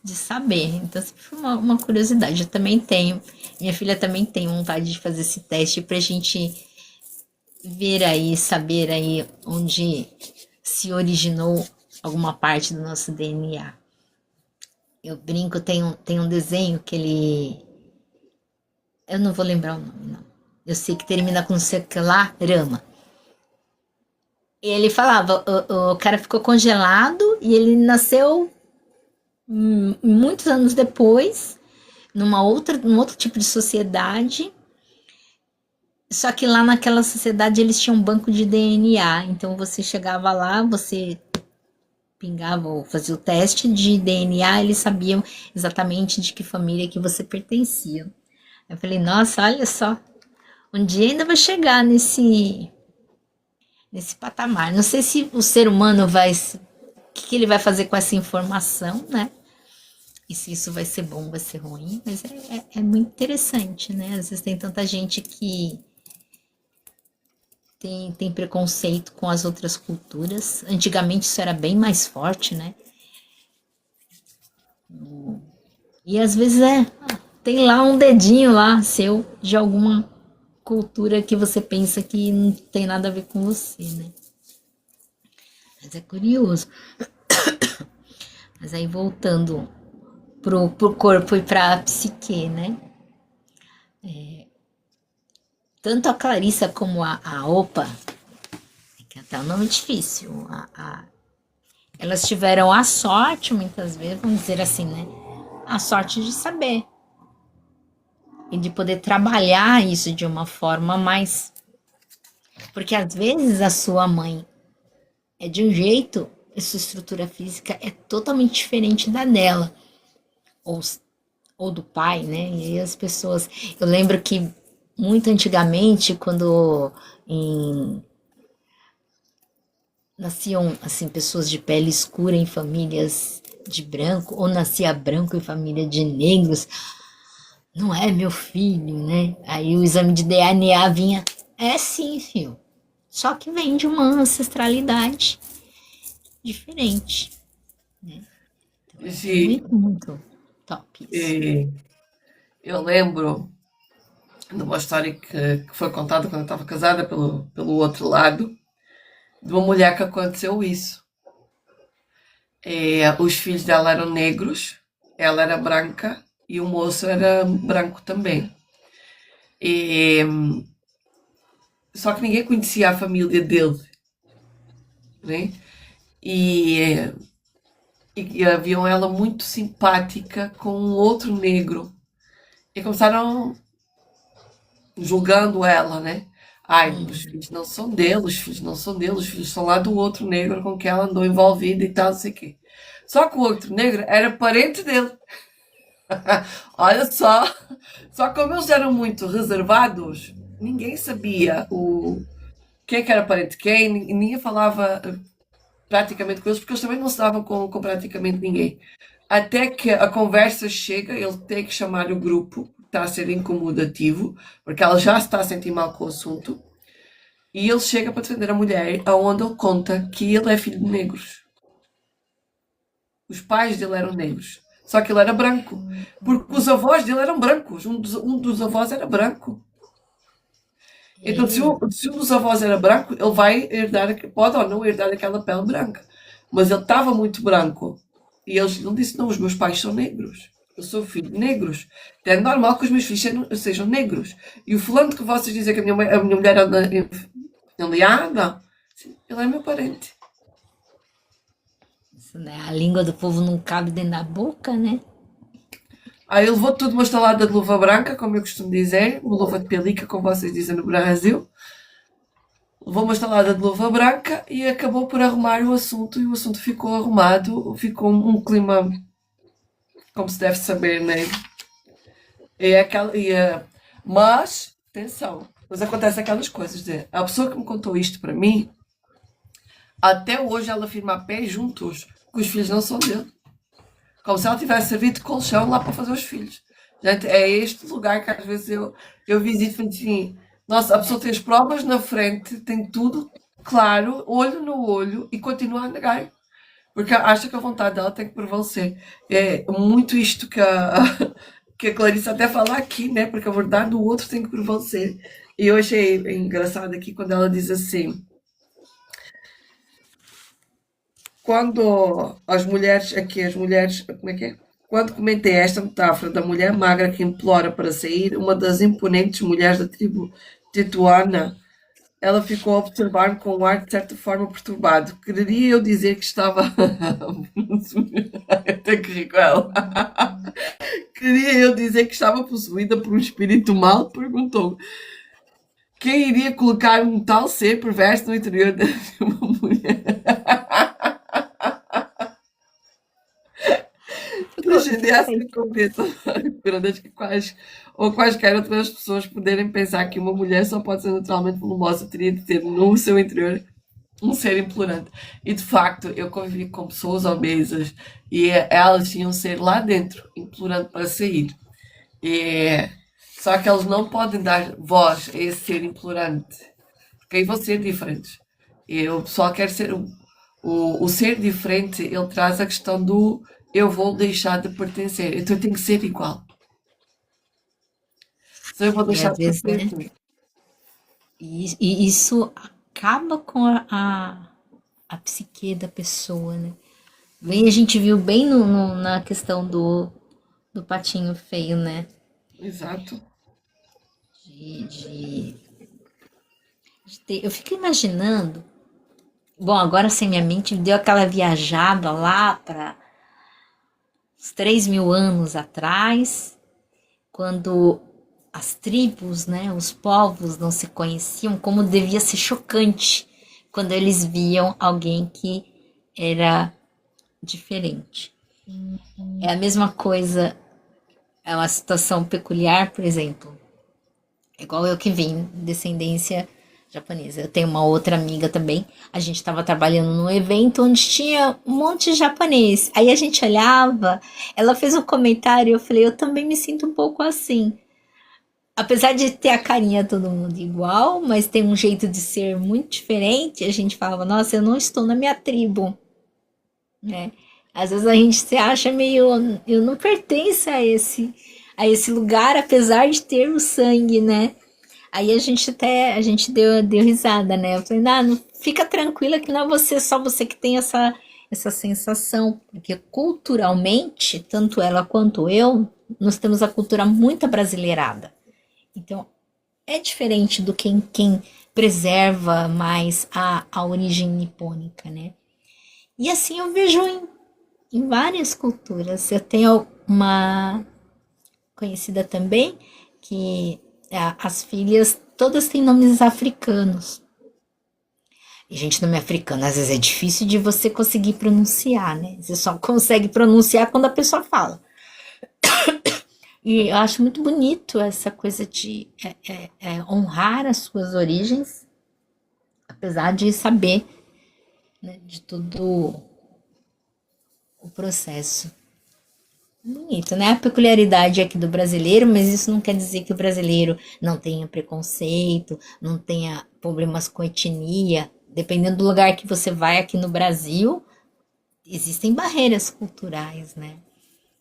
saber. Então, sempre foi uma curiosidade. Eu também tenho, minha filha também tem vontade de fazer esse teste pra gente ver aí, saber aí onde se originou alguma parte do nosso DNA. Eu brinco, tem um desenho que ele. Eu não vou lembrar o nome, não. Eu sei que termina com sei que lá, Rama. E ele falava, o cara ficou congelado e ele nasceu muitos anos depois, num outro tipo de sociedade. Só que lá naquela sociedade eles tinham um banco de DNA. Então você chegava lá, você pingava ou fazia o teste de DNA, eles sabiam exatamente de que família que você pertencia. Eu falei, nossa, olha só, um dia ainda vai chegar nesse patamar. Não sei se o ser humano vai, o que ele vai fazer com essa informação, né? E se isso vai ser bom, vai ser ruim, mas é muito interessante, né? Às vezes tem tanta gente que tem preconceito com as outras culturas. Antigamente isso era bem mais forte, né? E às vezes tem lá um dedinho lá seu de alguma cultura que você pensa que não tem nada a ver com você, né? Mas é curioso. Mas aí voltando pro corpo e pra psique, né? Tanto a Clarissa como a Opa, que até o nome é difícil, elas tiveram a sorte, muitas vezes, vamos dizer assim, né? A sorte de saber e de poder trabalhar isso de uma forma mais. Porque às vezes a sua mãe é de um jeito, a sua estrutura física é totalmente diferente da dela, ou, ou do pai, né? E aí as pessoas. Eu lembro que muito antigamente, quando nasciam assim pessoas de pele escura em famílias de branco, ou nascia branco em família de negros, não é meu filho, né? Aí o exame de DNA vinha, é sim, filho. Só que vem de uma ancestralidade diferente, né? Então é E, muito top isso. e eu lembro de uma história que foi contada quando eu estava casada pelo outro lado, de uma mulher que aconteceu isso. Os filhos dela eram negros, ela era branca e o moço era branco também. E, só que ninguém conhecia a família dele, né? E, e haviam ela muito simpática com um outro negro. E começaram julgando ela, né? Ai, os filhos não são dele, os filhos não são dele, os filhos são lá do outro negro com quem ela andou envolvida e tal, não sei o quê. Só que o outro negro era parente dele. Olha só. Só que como eles eram muito reservados, ninguém sabia quem é que era parente de quem, ninguém falava praticamente com eles, porque eles também não se davam com praticamente ninguém. Até que a conversa chega, ele tem que chamar o grupo, está a ser incomodativo, porque ela já se está a sentir mal com o assunto, e ele chega para defender a mulher, aonde ele conta que ele é filho de negros. Os pais dele eram negros. Só que ele era branco. Porque os avós dele eram brancos. Um dos avós era branco. Então, se um dos avós era branco, ele vai herdar, pode ou não herdar aquela pele branca. Mas ele estava muito branco. E ele disse: Não, os meus pais são negros. Eu sou filho de negros. Então, é normal que os meus filhos sejam negros. E o fulano que vocês dizem que a minha mulher é aliada, ele é meu parente. Isso, né? A língua do povo não cabe dentro da boca, né? Aí ele levou tudo uma estalada de luva branca, como eu costumo dizer, uma luva de pelica, como vocês dizem no Brasil. Levou uma estalada de luva branca e acabou por arrumar o assunto, e o assunto ficou arrumado, ficou um clima, como se deve saber, né? Mas, atenção, mas acontece aquelas coisas de, a pessoa que me contou isto para mim, até hoje ela firma a pé juntos que os filhos não são dele. Como se ela tivesse servido de colchão lá para fazer os filhos. Gente, é este lugar que às vezes eu visito e assim, nossa, a pessoa tem as provas na frente, tem tudo claro, olho no olho, e continua a negar. Porque acha que a vontade dela tem que prevalecer. É muito isto que a Clarice até fala aqui, né? Porque a verdade do outro tem que prevalecer. E eu achei engraçado aqui quando ela diz assim: quando as mulheres, como é que é? Quando comentei esta metáfora da mulher magra que implora para sair, uma das imponentes mulheres da tribo tetuana, ela ficou a observar-me com um ar de certa forma perturbado. Quereria eu dizer que estava. Até que ri com ela. Queria eu dizer que estava possuída por um espírito mau? Perguntou. Quem iria colocar um tal ser perverso no interior de uma mulher? Hoje essa Perfeito. cabeça grandes que quais ou quaisquer outras pessoas poderem pensar que uma mulher só pode ser naturalmente volumosa, teria de ter no seu interior um ser implorante. E de facto, eu convivi com pessoas obesas e elas tinham um ser lá dentro, implorando para sair. E, só que eles não podem dar voz a esse ser implorante, porque aí vão ser diferentes. E o pessoal quer ser. O ser diferente, ele traz a questão do eu vou deixar de pertencer, então eu tenho que ser igual. Se eu vou E deixar às de vezes, né? pertencer. E isso acaba com a psique da pessoa, né? Bem, a gente viu bem na questão do patinho feio, né? Exato. De, de, eu fico imaginando. Bom, agora sem minha mente deu aquela viajada lá para uns 3.000 anos atrás, quando as tribos, né, os povos não se conheciam, como devia ser chocante quando eles viam alguém que era diferente. É a mesma coisa, é uma situação peculiar, por exemplo, igual eu que vim, descendência japonesa. Eu tenho uma outra amiga também. A gente estava trabalhando num evento onde tinha um monte de japonês. Aí a gente olhava, ela fez um comentário, eu falei, eu também me sinto um pouco assim. Apesar de ter a carinha todo mundo igual, mas tem um jeito de ser muito diferente, a gente falava, nossa, eu não estou na minha tribo, né? Às vezes a gente se acha meio, eu não pertenço a esse lugar, apesar de ter o sangue, né? Aí a gente deu risada, né? Eu falei, não, fica tranquila que não é você, só você que tem essa sensação, porque culturalmente, tanto ela quanto eu, nós temos a cultura muito brasileirada. Então, é diferente do quem preserva mais a origem nipônica, né? E assim eu vejo em várias culturas. Eu tenho uma conhecida também que as filhas todas têm nomes africanos. E, gente, nome africano às vezes é difícil de você conseguir pronunciar, né? Você só consegue pronunciar quando a pessoa fala. E eu acho muito bonito essa coisa de honrar as suas origens, apesar de saber, né, de todo o processo. Bonito, né? A peculiaridade aqui do brasileiro, mas isso não quer dizer que o brasileiro não tenha preconceito, não tenha problemas com etnia. Dependendo do lugar que você vai aqui no Brasil, existem barreiras culturais, né?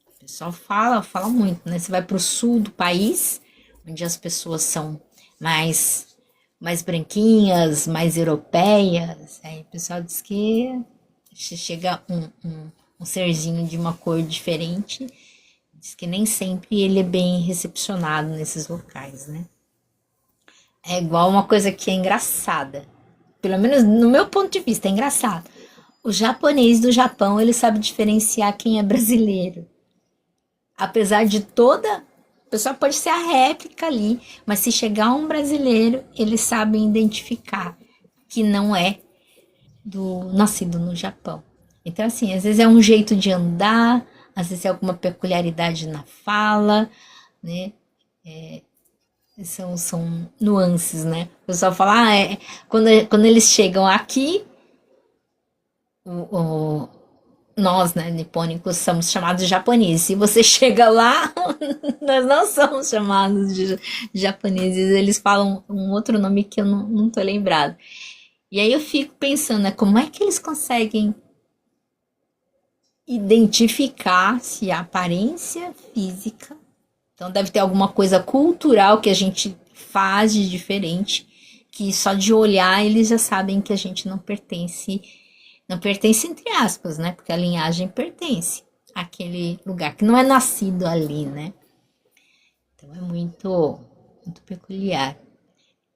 O pessoal fala muito, né? Você vai para o sul do país, onde as pessoas são mais branquinhas, mais europeias. Aí o pessoal diz que chega um serzinho de uma cor diferente, diz que nem sempre ele é bem recepcionado nesses locais, né? É igual uma coisa que é engraçada. Pelo menos no meu ponto de vista, é engraçado. O japonês do Japão, ele sabe diferenciar quem é brasileiro. Apesar de toda. O pessoal pode ser a réplica ali, mas se chegar um brasileiro, eles sabem identificar que não é do nascido no Japão. Então, assim, às vezes é um jeito de andar, às vezes é alguma peculiaridade na fala, né? São nuances, né? O pessoal fala, quando eles chegam aqui, o, nós, né, nipônicos, somos chamados de japoneses. Se você chega lá, nós não somos chamados de japoneses. Eles falam um outro nome que eu não tô lembrado. E aí eu fico pensando, né, como é que eles conseguem identificar se a aparência física, então deve ter alguma coisa cultural que a gente faz de diferente, que só de olhar eles já sabem que a gente não pertence entre aspas, né? Porque a linhagem pertence àquele lugar, que não é nascido ali, né? Então é muito peculiar.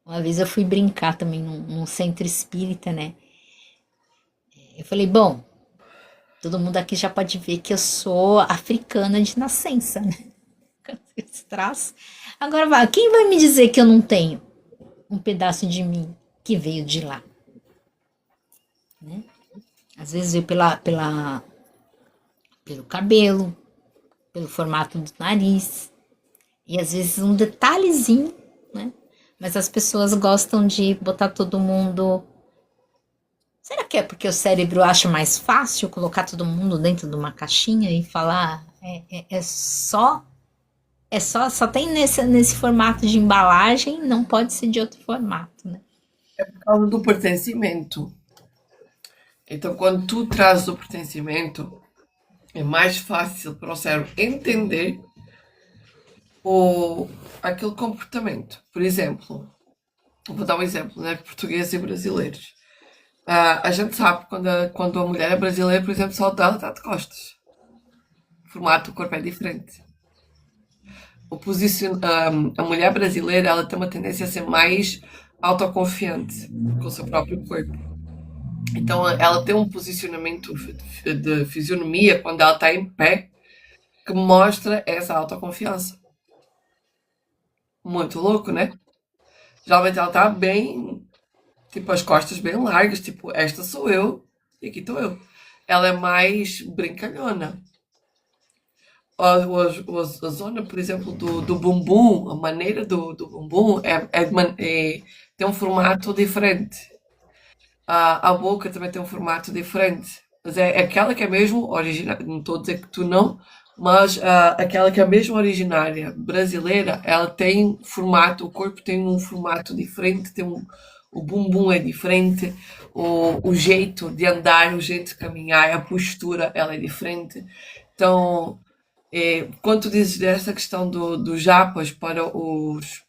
Uma vez eu fui brincar também num centro espírita, né? Eu falei, bom, todo mundo aqui já pode ver que eu sou africana de nascença, né? Esse traço. Agora vai, quem vai me dizer que eu não tenho um pedaço de mim que veio de lá, né? Às vezes veio pelo cabelo, pelo formato do nariz, e às vezes um detalhezinho, né? Mas as pessoas gostam de botar todo mundo. Será que é porque o cérebro acha mais fácil colocar todo mundo dentro de uma caixinha e falar só tem nesse formato de embalagem, não pode ser de outro formato, né? Por causa do pertencimento. Então, quando tu trazes o pertencimento, é mais fácil para o cérebro entender o, aquele comportamento. Por exemplo, vou dar um exemplo, né? Portugueses e brasileiros. A gente sabe quando a mulher é brasileira, por exemplo, só dela está de costas. O formato do corpo é diferente. A mulher brasileira ela tem uma tendência a ser mais autoconfiante com o seu próprio corpo. Então ela tem um posicionamento de fisionomia quando ela está em pé que mostra essa autoconfiança. Muito louco, né? Geralmente ela está bem, tipo, as costas bem largas, tipo, esta sou eu e aqui estou eu. Ela é mais brincalhona. A zona, por exemplo, do bumbum, a maneira do bumbum tem um formato diferente. A boca também tem um formato diferente. Mas é aquela que é mesmo originária. Não estou a dizer que tu não, mas aquela que é mesmo originária brasileira, ela tem formato, o corpo tem um formato diferente, o bumbum é diferente, o jeito de andar, o jeito de caminhar, a postura, ela é diferente. Então, quando tu dizes dessa questão dos japas para os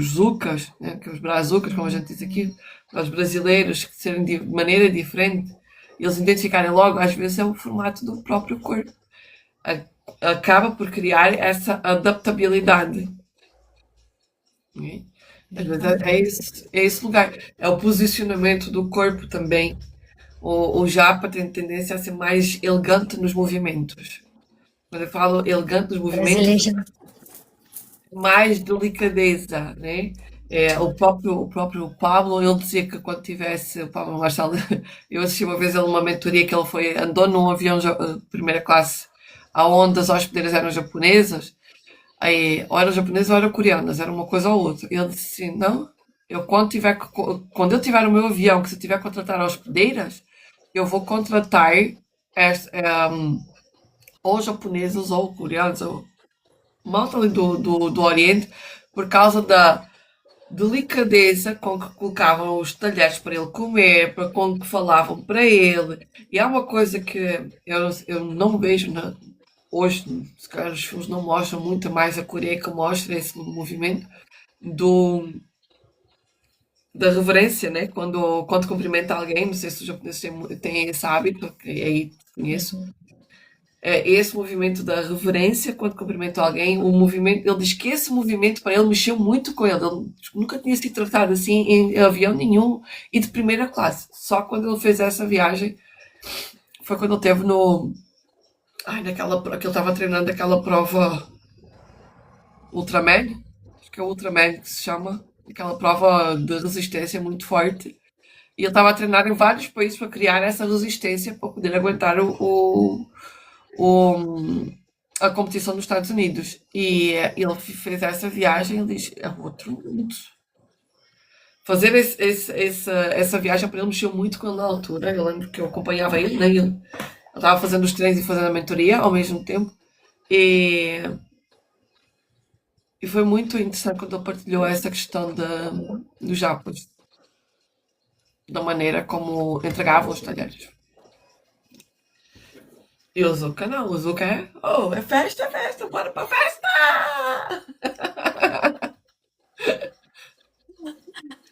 zucas, né, que é os brazucas, como a gente diz aqui, para os brasileiros que serem de maneira diferente, eles identificarem logo, às vezes é o formato do próprio corpo. Acaba por criar essa adaptabilidade. Né? Às vezes é esse lugar. É o posicionamento do corpo também. O japa tem tendência a ser mais elegante nos movimentos. Quando eu falo elegante nos movimentos, Brasileiro. mais delicadeza, né? O próprio Pablo, ele dizia que quando tivesse, o Pablo Marçal, eu assisti uma vez a uma mentoria que andou num avião primeira classe, aonde as hospedeiras eram japonesas, aí, ou eram japonesas ou eram coreanas, era uma coisa ou outra. Ele disse assim, não, quando eu tiver o meu avião, que se eu tiver que contratar hospedeiras, eu vou contratar este, ou japonesas ou coreanas, ou malta ali do Oriente, por causa da delicadeza com que colocavam os talheres para ele comer, com que falavam para ele. E há uma coisa que eu não vejo hoje, se calhar os filmes não mostram muito mais a Coreia que mostra esse movimento do, da reverência, né? Quando cumprimenta alguém, não sei se os japoneses têm esse hábito, que aí conheço, esse movimento da reverência quando cumprimenta alguém, ele diz que esse movimento para ele mexeu muito com ele. Ele nunca tinha sido tratado assim em avião nenhum e de primeira classe. Só quando ele fez essa viagem foi quando ele teve que ele estava treinando aquela prova Ultraman, acho que é o Ultraman que se chama, aquela prova de resistência muito forte. E ele estava a treinar em vários países para criar essa resistência para poder aguentar o, a competição nos Estados Unidos. E ele fez essa viagem, ele diz, é outro mundo. Fazer essa viagem para ele mexeu muito com ele na altura. Eu lembro que eu acompanhava ele, né? Ele estava fazendo os treinos e fazendo a mentoria ao mesmo tempo. E, e foi muito interessante quando ele partilhou essa questão dos Japos, da maneira como entregavam os talheres. Eu uso o canal, uso o que é? Oh, é festa, bora pra festa!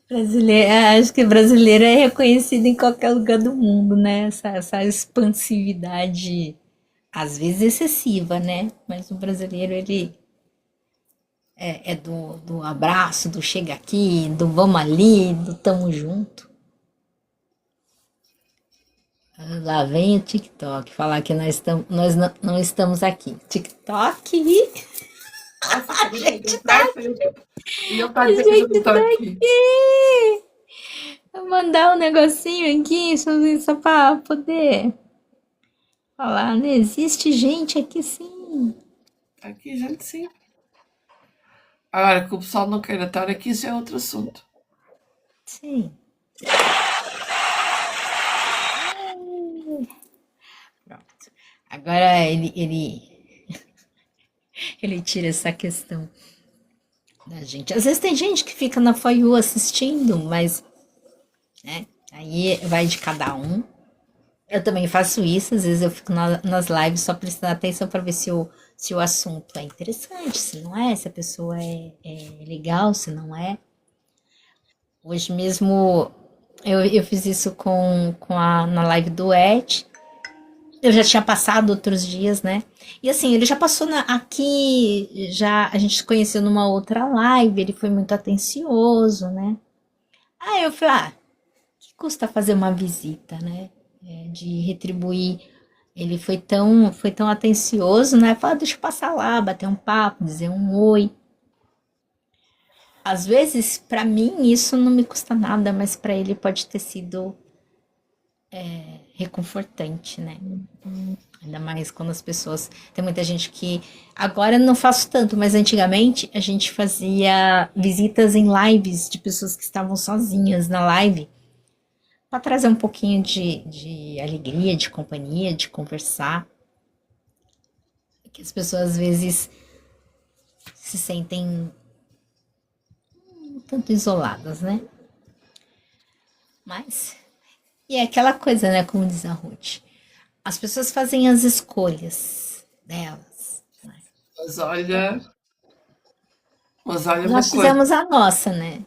Brasileiro, acho que brasileiro é reconhecido em qualquer lugar do mundo, né? Essa expansividade, às vezes excessiva, né? Mas o brasileiro, ele é do abraço, do chega aqui, do vamos ali, do tamo junto. Lá vem o TikTok falar que nós não estamos aqui. TikTok, Nossa, a acabei de fazer gente um tá, teste e ele tá a a dizer que a gente não gente tá tá aqui. aqui. Vou mandar um negocinho aqui só pra poder falar, né? Existe gente aqui sim. Tá aqui, gente, sim. Agora, que o pessoal não queira estar aqui, isso é outro assunto. Sim. Pronto. Agora ele tira essa questão da gente. Às vezes tem gente que fica na For You assistindo, mas, né? Aí vai de cada um. Eu também faço isso, às vezes eu fico nas lives só prestando atenção para ver se o assunto é interessante, se não é, se a pessoa é legal, se não é. Hoje mesmo eu fiz isso na live do Ed. Eu já tinha passado outros dias, né? E assim, ele já passou aqui, já a gente se conheceu numa outra live, ele foi muito atencioso, né? Aí eu falei, que custa fazer uma visita, né? De retribuir. Ele foi tão atencioso, né? Falei, deixa eu passar lá, bater um papo, dizer um oi. Às vezes, pra mim, isso não me custa nada, mas pra ele pode ter sido reconfortante, né? Ainda mais quando as pessoas. Tem muita gente que. Agora eu não faço tanto, mas antigamente a gente fazia visitas em lives de pessoas que estavam sozinhas na live. Para trazer um pouquinho de alegria, de companhia, de conversar. Que as pessoas às vezes se sentem um tanto isoladas, né? Mas. E é aquela coisa, né? Como diz a Ruth. As pessoas fazem as escolhas delas, né? Mas olha, mas olha uma Nós coisa. fizemos a nossa, né?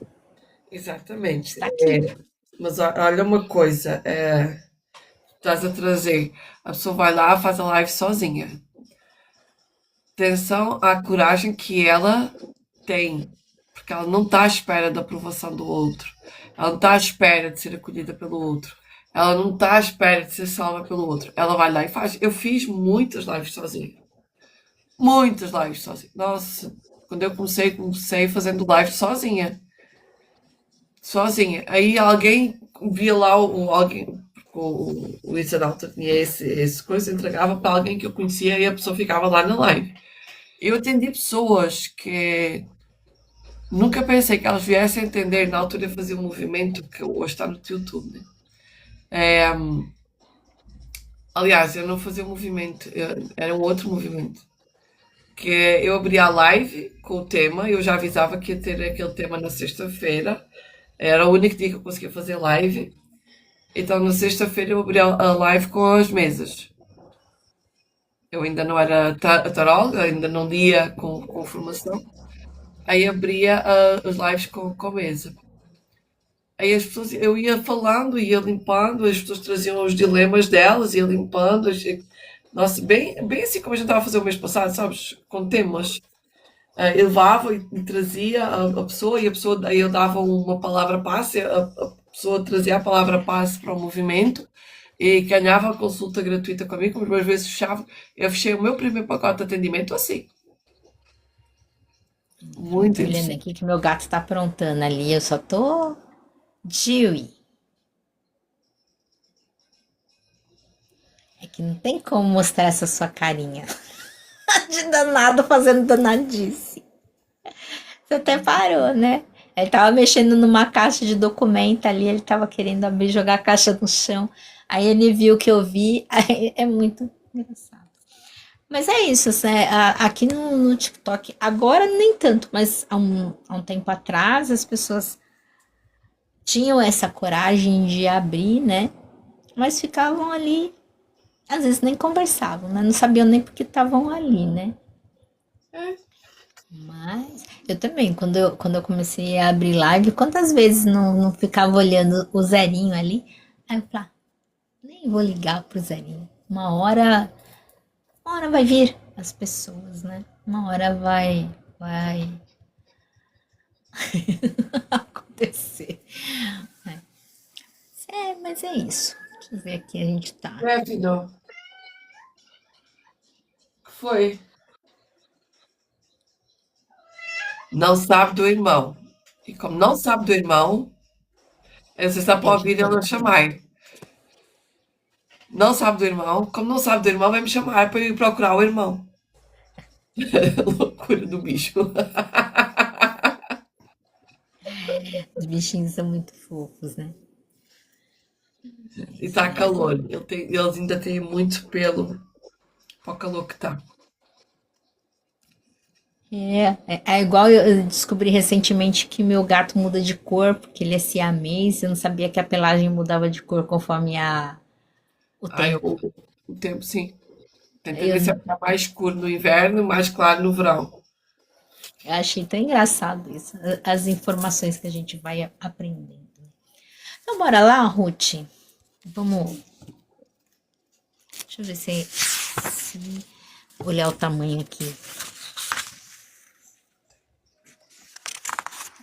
Exatamente. Está aqui. Mas olha uma coisa. Estás a trazer. A pessoa vai lá, faz a live sozinha. Atenção à coragem que ela tem. Porque ela não está à espera da aprovação do outro. Ela não está à espera de ser acolhida pelo outro. Ela não está à espera de ser salva pelo outro. Ela vai lá e faz. Eu fiz muitas lives sozinha. Muitas lives sozinha. Nossa, quando eu comecei fazendo live sozinha. Sozinha. Aí alguém via lá alguém, porque o Isadalta tinha esse coisa, entregava para alguém que eu conhecia e a pessoa ficava lá na live. Eu atendi pessoas que nunca pensei que elas viessem a entender. Na altura eu fazia um movimento que hoje está no YouTube, né? É, aliás, eu não fazia um movimento, era um outro movimento. Que eu abria a live com o tema, eu já avisava que ia ter aquele tema na sexta-feira. Era o único dia que eu conseguia fazer live. Então, na sexta-feira, eu abri a live com as mesas. Eu ainda não era taróloga, ainda não lia com formação. Aí abria as lives com a mesa. Aí as pessoas, eu ia falando, ia limpando, as pessoas traziam os dilemas delas, ia limpando. Nossa, bem assim como a gente estava a fazer o mês passado, sabes? Com temas. Eu levava e trazia a pessoa, e a pessoa, aí eu dava uma palavra passe, a pessoa trazia a palavra passe para o movimento e ganhava a consulta gratuita comigo, como às vezes fechava. Eu fechei o meu primeiro pacote de atendimento assim. Eu Muito tô olhando interessante. aqui que meu gato tá aprontando ali. Eu só tô. Dewey. É que não tem como mostrar essa sua carinha de danado fazendo danadice. Você até parou, né? Ele tava mexendo numa caixa de documento ali, ele tava querendo abrir, jogar a caixa no chão. Aí ele viu que eu vi, aí é muito engraçado. Mas é isso, né? Aqui no TikTok, agora nem tanto, mas há um tempo atrás as pessoas tinham essa coragem de abrir, né? Mas ficavam ali Às vezes nem conversavam, né? Não sabiam nem porque estavam ali, né? É. Mas eu também, quando eu comecei a abrir live, quantas vezes não ficava olhando o zerinho ali? Aí eu falava, nem vou ligar pro zerinho. Uma hora vai vir as pessoas, né? Uma hora vai acontecer. Mas é isso. Deixa eu ver aqui, a gente tá. É, filho, que foi? Não sabe do irmão. E como não sabe do irmão, você está para Tem que ouvir ele a colocar. chamar. Não sabe do irmão. Como não sabe do irmão, vai me chamar para ir procurar o irmão. Loucura do bicho. Os bichinhos são muito fofos, né? E está É, calor. Eles ainda têm muito pelo para o calor que está. é igual eu descobri recentemente que meu gato muda de cor, porque ele é siamês. Eu não sabia que a pelagem mudava de cor conforme o Ai, tempo. o tempo, sim. Tem tendência a Eu, ficar mais escuro no inverno, mais claro no verão. eu achei tão engraçado isso, as informações que a gente vai aprendendo. Então, bora lá, Ruth. Vamos. Deixa eu ver se olhar o tamanho aqui.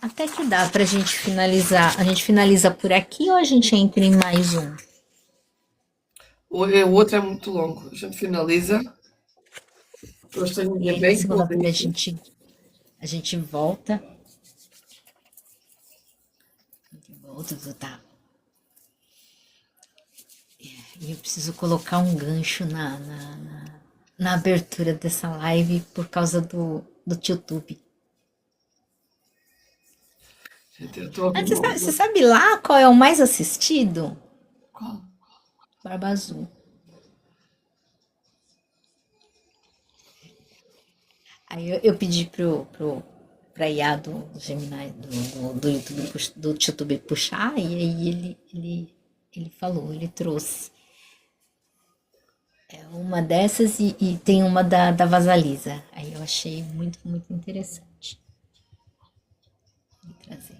Até que dá pra gente finalizar. A gente finaliza por aqui ou a gente entra em mais um? O outro é muito longo. A gente finaliza. Hoje tem um E dia aí na bem segunda-feira a corrido. gente, a gente volta. Volta, tá. E eu preciso colocar um gancho na abertura dessa live por causa do YouTube. Gente, eu estou a Ah, ouvir você sabe lá qual é o mais assistido? Qual? Barba Azul. Aí eu pedi pra IA do Gemini, do YouTube, do YouTube puxar, e aí ele falou, ele trouxe uma dessas e tem uma da Vasalisa. Aí eu achei muito, muito interessante de trazer.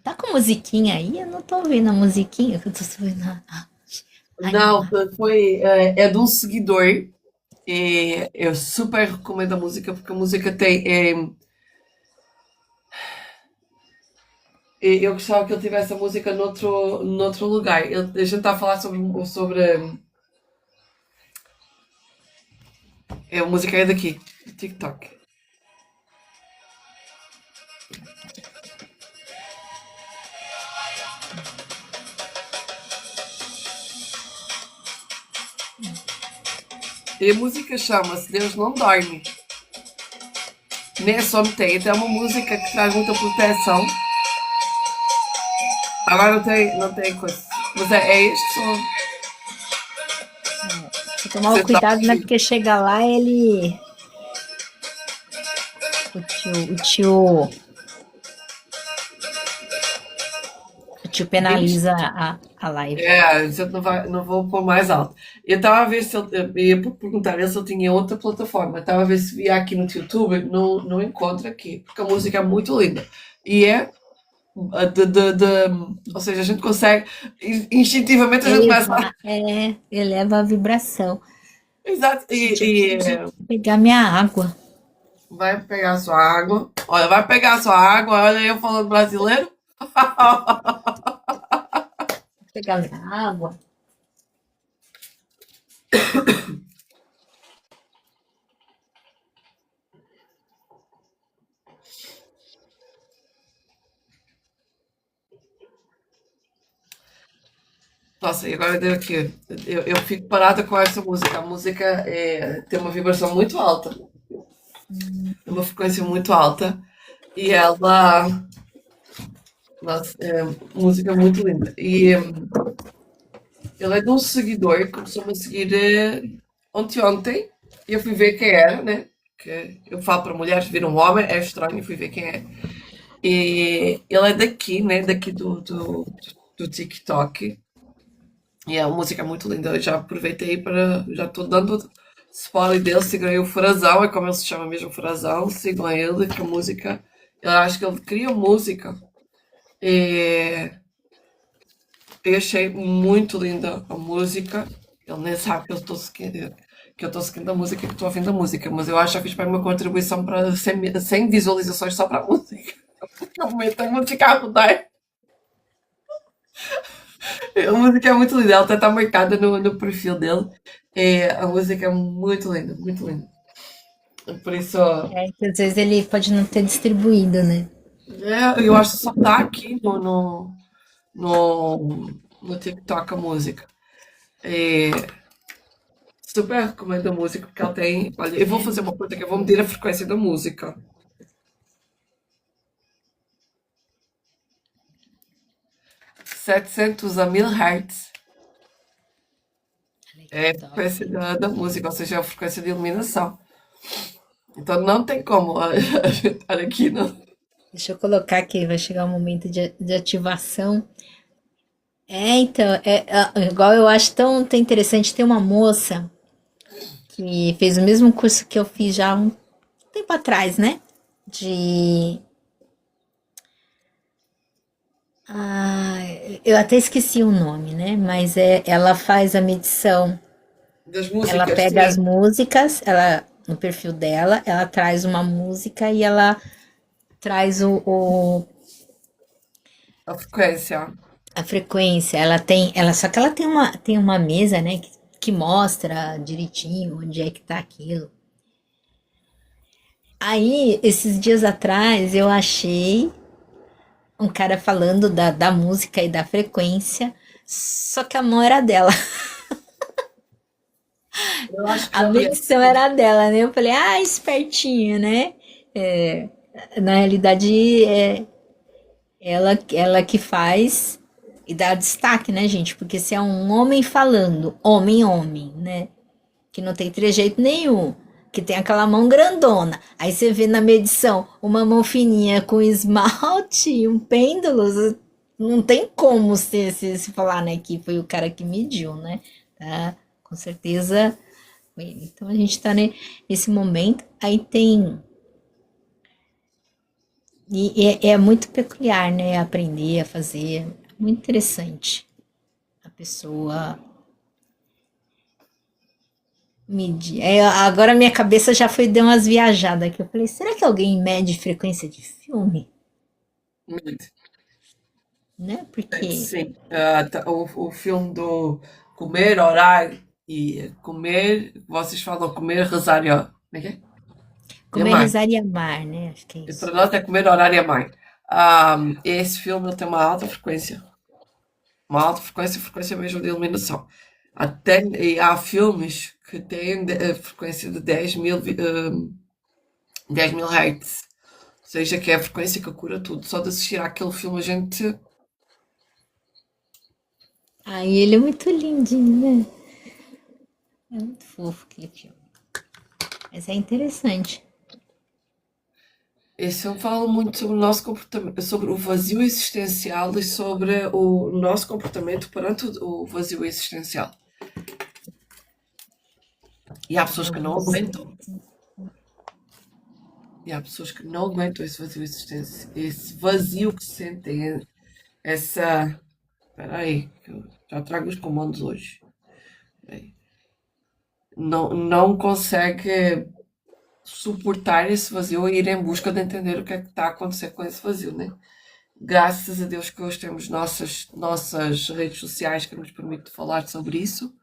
Tá com musiquinha aí? Eu não tô vendo a musiquinha, eu tô só vendo a Não, imagem. é de um seguidor. E eu super recomendo a música porque a música eu gostava que ele tivesse a música noutro lugar. A gente está a falar sobre a música é daqui, TikTok. E a música chama-se Deus Não Dorme. Nem é só tem, até é uma música que traz muita proteção. Agora não tem coisa. Mas é este som. Vou tomar o Você está a cuidado, né? ouvir. Porque chega lá, o tio Diz? penaliza a live. É, a gente não vou pôr mais alto. Eu estava a ver se ele, eu ia perguntar a ele se ele tinha outra plataforma. Estava a ver se via aqui no YouTube, não encontro aqui, porque a música é muito linda. E é ou seja, a gente consegue, instintivamente a gente começa a. Eleva a vibração. Exato, Gente, eu preciso pegar minha água. vai pegar sua água. Olha, vai pegar sua água. Olha eu falando brasileiro. Vou pegar minha água. Nossa, e agora deu aqui. Eu fico parada com essa música. A música tem uma vibração muito alta, uma frequência muito alta. E ela. Nossa, música muito linda. E ele é de um seguidor que começou-me a seguir ontem. E eu fui ver quem era, né? Que eu falo para mulheres vir um homem, é estranho, eu fui ver quem é. E ele é daqui, né? Daqui do TikTok. E a música é muito linda. Eu já aproveitei para. Já estou dando spoiler dele. Sigam aí o Frazão, é como ele se chama mesmo, Frazão. Sigam ele, que a música. Eu acho que ele cria música. E eu achei muito linda a música. Ele nem sabe que eu estou seguindo a música e que estou ouvindo a música, mas eu acho que fiz para uma contribuição para 100 visualizações só para a música. No momento a música a rodar. A música é muito linda, ela até está marcada no perfil dele. A música é muito linda, muito linda. Por isso, É, que às vezes ele pode não ter distribuído, né? eu acho que só tá aqui no TikTok a música. É, super recomendo a música porque ela tem. Olha, eu vou fazer uma coisa que eu vou medir a frequência da música. 700 a 1000 Hz Olha que é a top. frequência da música, ou seja, é a frequência de iluminação. Então não tem como a gente estar aqui, não. Deixa eu colocar aqui, vai chegar o momento de ativação. É, então, igual eu acho tão interessante, tem uma moça que fez o mesmo curso que eu fiz já há um tempo atrás, né? De. Ah, eu até esqueci o nome, né? Mas ela faz a medição. Das Ela músicas, pega sim. as músicas, ela no perfil dela, ela traz uma música e ela traz A frequência. a frequência. Só que ela tem uma mesa, né, que mostra direitinho onde é que tá aquilo. Aí, esses dias atrás, eu achei um cara falando da música e da frequência, só que a mão era dela. Eu acho que A já vi medição essa. era dela, né? Eu falei, ah, espertinho, né? É, na realidade, ela que faz e dá destaque, né, gente? Porque se é um homem falando, homem, né? Que não tem trejeito nenhum, que tem aquela mão grandona. Aí você vê na medição uma mão fininha com esmalte e um pêndulo, não tem como se falar, né, que foi o cara que mediu, né? Tá? Com certeza foi ele. Então a gente tá nesse momento. Aí tem. E é muito peculiar, né? Aprender a fazer. Muito interessante. A pessoa medir. Agora minha cabeça já foi deu umas viajadas aqui. Eu falei, será que alguém mede frequência de filme? Muito. Né? Porque Sim. O filme do comer, orar e comer. Vocês falam comer, rezar como é que é? E comer, amar. rezar e amar, né? Acho que é E isso. para nós é comer, orar e amar. Esse filme ele tem uma alta frequência. Uma alta frequência, frequência mesmo de iluminação. Até, e há filmes que têm a frequência de 10 mil Hz. Ou seja, que é a frequência que cura tudo. Só de assistir àquele filme a gente. Aí ele é muito lindinho, né? É muito fofo aquele filme. Mas é interessante. Esse filme fala muito sobre o nosso comportamento, sobre o vazio existencial e sobre o nosso comportamento perante o vazio existencial. E há pessoas Eu que vou. não aguentam. E há pessoas que não aguentam esse vazio existencial, esse vazio que sentem, essa. Espera aí, que eu já trago os comandos hoje. Espera aí. Não consegue suportar esse vazio e ir em busca de entender o que é que está a acontecer com esse vazio, né? Graças a Deus que hoje temos nossas redes sociais que nos permitem falar sobre isso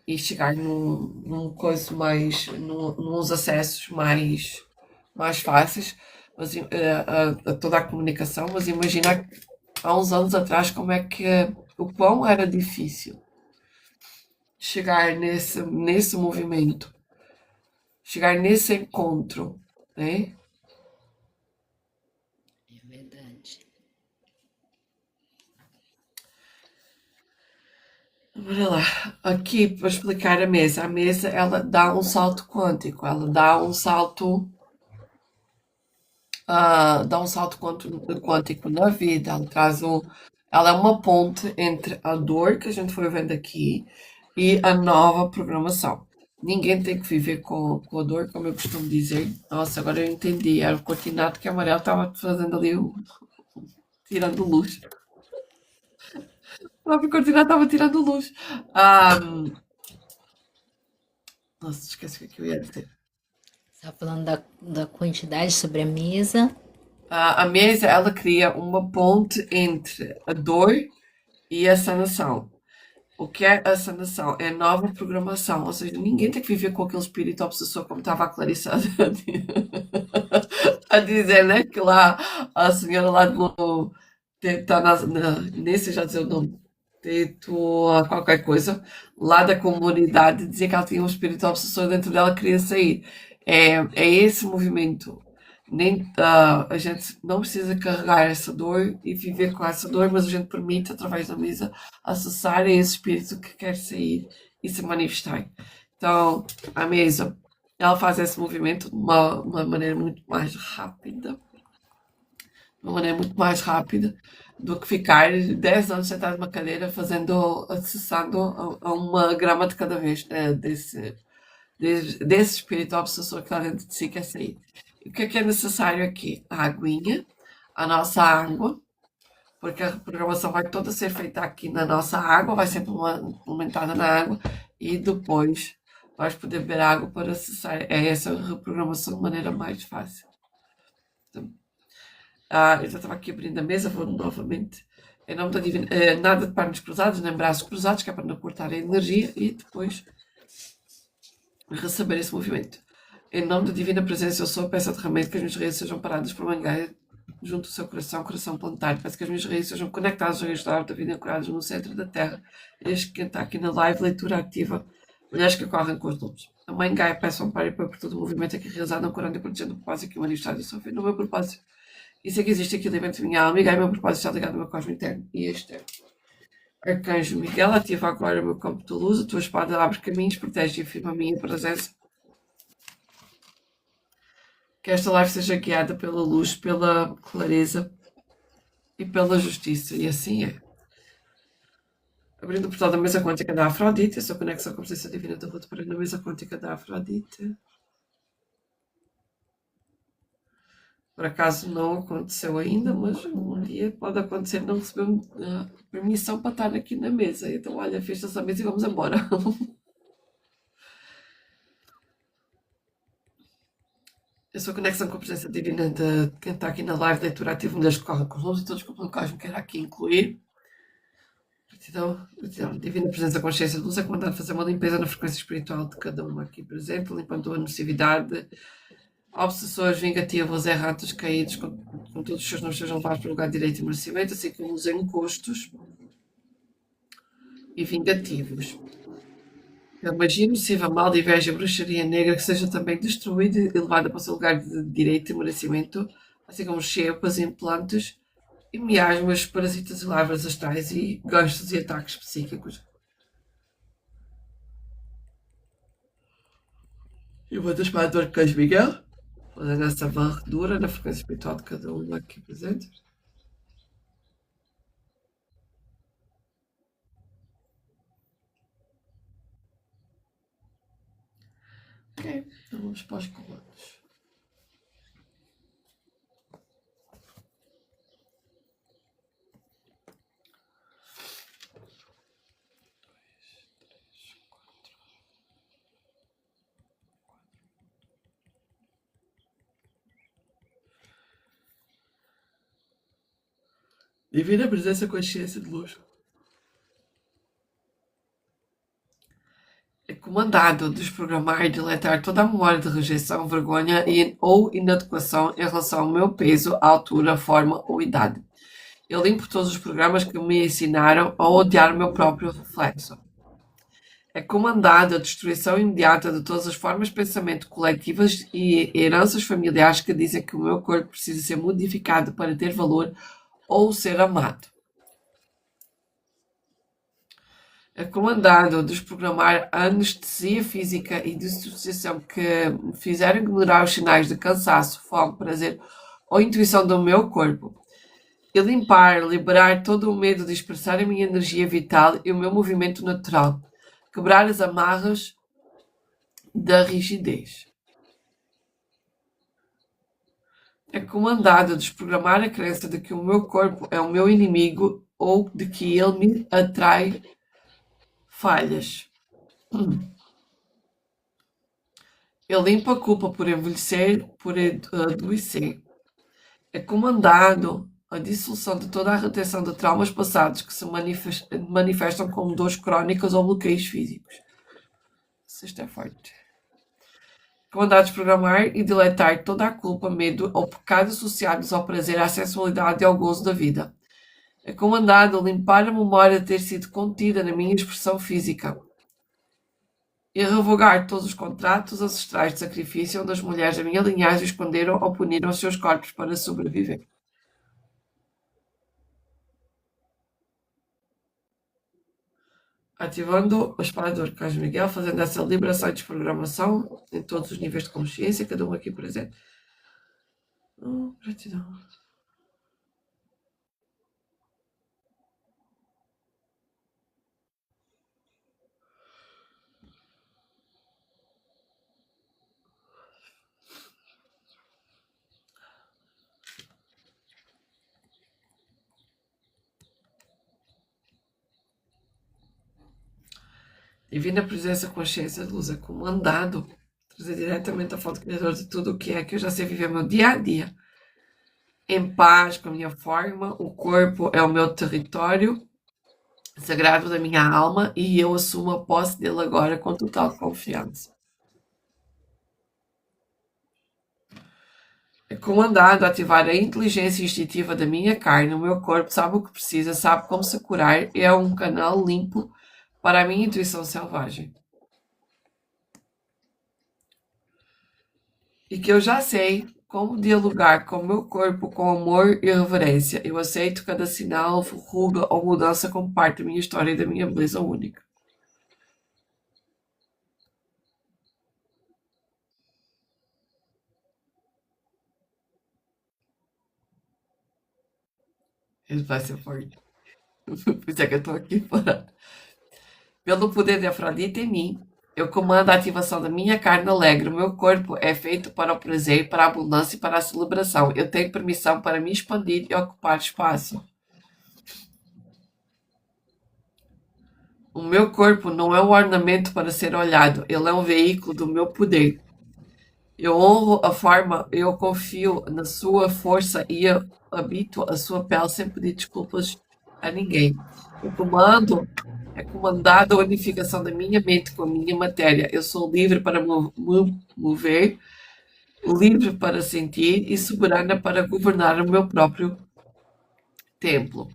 e chegar num coisa mais, nos acessos mais fáceis mas, a toda a comunicação, mas imagina há uns anos atrás como é que o quão era difícil chegar nesse movimento, chegar nesse encontro, né? É verdade. Olha lá, aqui para explicar a mesa ela dá um salto quântico, ela dá um salto quântico na vida, ela traz Ela é uma ponte entre a dor que a gente foi vendo aqui e a nova programação. Ninguém tem que viver com a dor, como eu costumo dizer. Nossa, agora eu entendi. Era o cortinato que a Amarela estava fazendo ali, tirando luz. O próprio cortinato estava tirando luz. Ah, nossa, esqueci o que é que eu ia dizer. Você tá falando da quantidade sobre a mesa. A mesa, ela cria uma ponte entre a dor e a sanação. O que é a sanação? É a nova programação. Ou seja, ninguém tem que viver com aquele espírito obsessor, como estava a Clarissa a dizer, né? Que lá a senhora lá do. Está nem sei já dizer o nome. Teto, qualquer coisa, lá da comunidade, dizia que ela tinha um espírito obsessor dentro dela, queria sair. É esse movimento. Nem, a gente não precisa carregar essa dor e viver com essa dor, mas a gente permite, através da mesa, acessar esse espírito que quer sair e se manifestar. Então, a mesa, ela faz esse movimento de uma maneira muito mais rápida, do que ficar 10 anos sentado numa cadeira acessando a uma grama de cada vez, né, desse espírito obsessor que lá dentro de si quer sair. E o que é necessário aqui? A aguinha, a nossa água, porque a programação vai toda ser feita aqui na nossa água, vai ser implementada na água, e depois vais poder beber água para acessar. É essa reprogramação de maneira mais fácil. Então, eu já estava aqui abrindo a mesa, vou novamente. Em nome da divina, nada de pernas cruzadas, nem braços cruzados, que é para não cortar a energia, e depois receber esse movimento. Em nome da divina presença, eu sou, peço a derramamento que as minhas raízes sejam paradas por mangueira junto ao seu coração, coração planetário. Peço que as minhas raízes sejam conectadas ao resto da árvore da vida, ancoradas no centro da Terra. Este que está aqui na live, leitura ativa, mulheres que correm com os lobos. A mãe Gaia, peço amparo e por todo o movimento aqui realizado, ancorando e protegendo o propósito aqui manifestado e sofrendo no meu propósito. E sei que existe aquilo dentro da minha alma, e Gaia, meu propósito está ligado ao meu cosmo interno e externo. Arcanjo Miguel, ativa agora o meu campo de luz, a tua espada abre caminhos, protege e afirma a minha presença. Que esta live seja guiada pela luz, pela clareza e pela justiça. E assim é. Abrindo o portal da mesa quântica da Afrodite, a sua conexão com a presença divina da Ruth para a mesa quântica da Afrodite. Por acaso não aconteceu ainda, mas um dia pode acontecer, não recebemos permissão para estar aqui na mesa. Então, olha, fecha essa mesa e vamos embora. A sua conexão com a presença divina de quem está aqui na live, leitura ativa, mulheres que correm com os lobos e todos que o plano cósmico quer aqui incluir. Gratidão, divina presença, consciência de luz, é comandado a fazer uma limpeza na frequência espiritual de cada um aqui presente, limpando a nocividade, obsessores, vingativos, errantes, caídos, com todos os seus nomes sejam levados para o lugar de direito e merecimento, assim como os encostos e vingativos. A magia nociva, mal, inveja, bruxaria negra, que seja também destruída e levada para o seu lugar de direito e merecimento, assim como chepas, implantes e miasmas, parasitas e larvas astrais e ganchos e ataques psíquicos. E uma das mais dor que Miguel, fazendo essa varredura na frequência espiritual de cada um aqui presente. Ok, então vamos para os comandos. Divina presença, consciência de luz. É comandado a desprogramar e deletar toda a memória de rejeição, vergonha ou inadequação em relação ao meu peso, altura, forma ou idade. Eu limpo todos os programas que me ensinaram a odiar o meu próprio reflexo. É comandado a destruição imediata de todas as formas de pensamento coletivas e heranças familiares que dizem que o meu corpo precisa ser modificado para ter valor ou ser amado. É comandado a desprogramar a anestesia física e dissociação que me fizeram ignorar os sinais de cansaço, fome, prazer ou intuição do meu corpo. E limpar, liberar todo o medo de expressar a minha energia vital e o meu movimento natural. Quebrar as amarras da rigidez. É comandado a desprogramar a crença de que o meu corpo é o meu inimigo ou de que ele me atrai falhas. Eu limpo a culpa por envelhecer, por adoecer. É comandado a dissolução de toda a retenção de traumas passados que se manifestam como dores crónicas ou bloqueios físicos. Isto é forte. Comandado a desprogramar e deletar toda a culpa, medo ou pecado associados ao prazer, à sensualidade e ao gozo da vida. É comandado a limpar a memória de ter sido contida na minha expressão física e a revogar todos os contratos ancestrais de sacrifício onde as mulheres da minha linhagem esconderam ou puniram os seus corpos para sobreviver. Ativando o espada do Arcanjo Miguel, fazendo essa liberação e desprogramação em todos os níveis de consciência, cada um aqui presente. Gratidão. Divina presença, consciência de luz é comandado trazer diretamente a fonte criadora de tudo o que é que eu já sei viver meu dia a dia. Em paz com a minha forma, o corpo é o meu território sagrado da minha alma e eu assumo a posse dele agora com total confiança. É comandado a ativar a inteligência instintiva da minha carne, o meu corpo sabe o que precisa, sabe como se curar, é um canal limpo para a minha intuição selvagem. E que eu já sei como dialogar com o meu corpo com amor e reverência. Eu aceito cada sinal, ruga ou mudança como parte da minha história e da minha beleza única. Ele vai ser forte. Por isso é que eu estou aqui para. Pelo poder de Afrodite em mim, eu comando a ativação da minha carne alegre. O meu corpo é feito para o prazer, para a abundância e para a celebração. Eu tenho permissão para me expandir e ocupar espaço. O meu corpo não é um ornamento para ser olhado, ele é um veículo do meu poder. Eu honro a forma, eu confio na sua força e eu habito a sua pele sem pedir desculpas a ninguém. O comando é comandado a unificação da minha mente com a minha matéria. Eu sou livre para mover, livre para sentir e soberana para governar o meu próprio templo.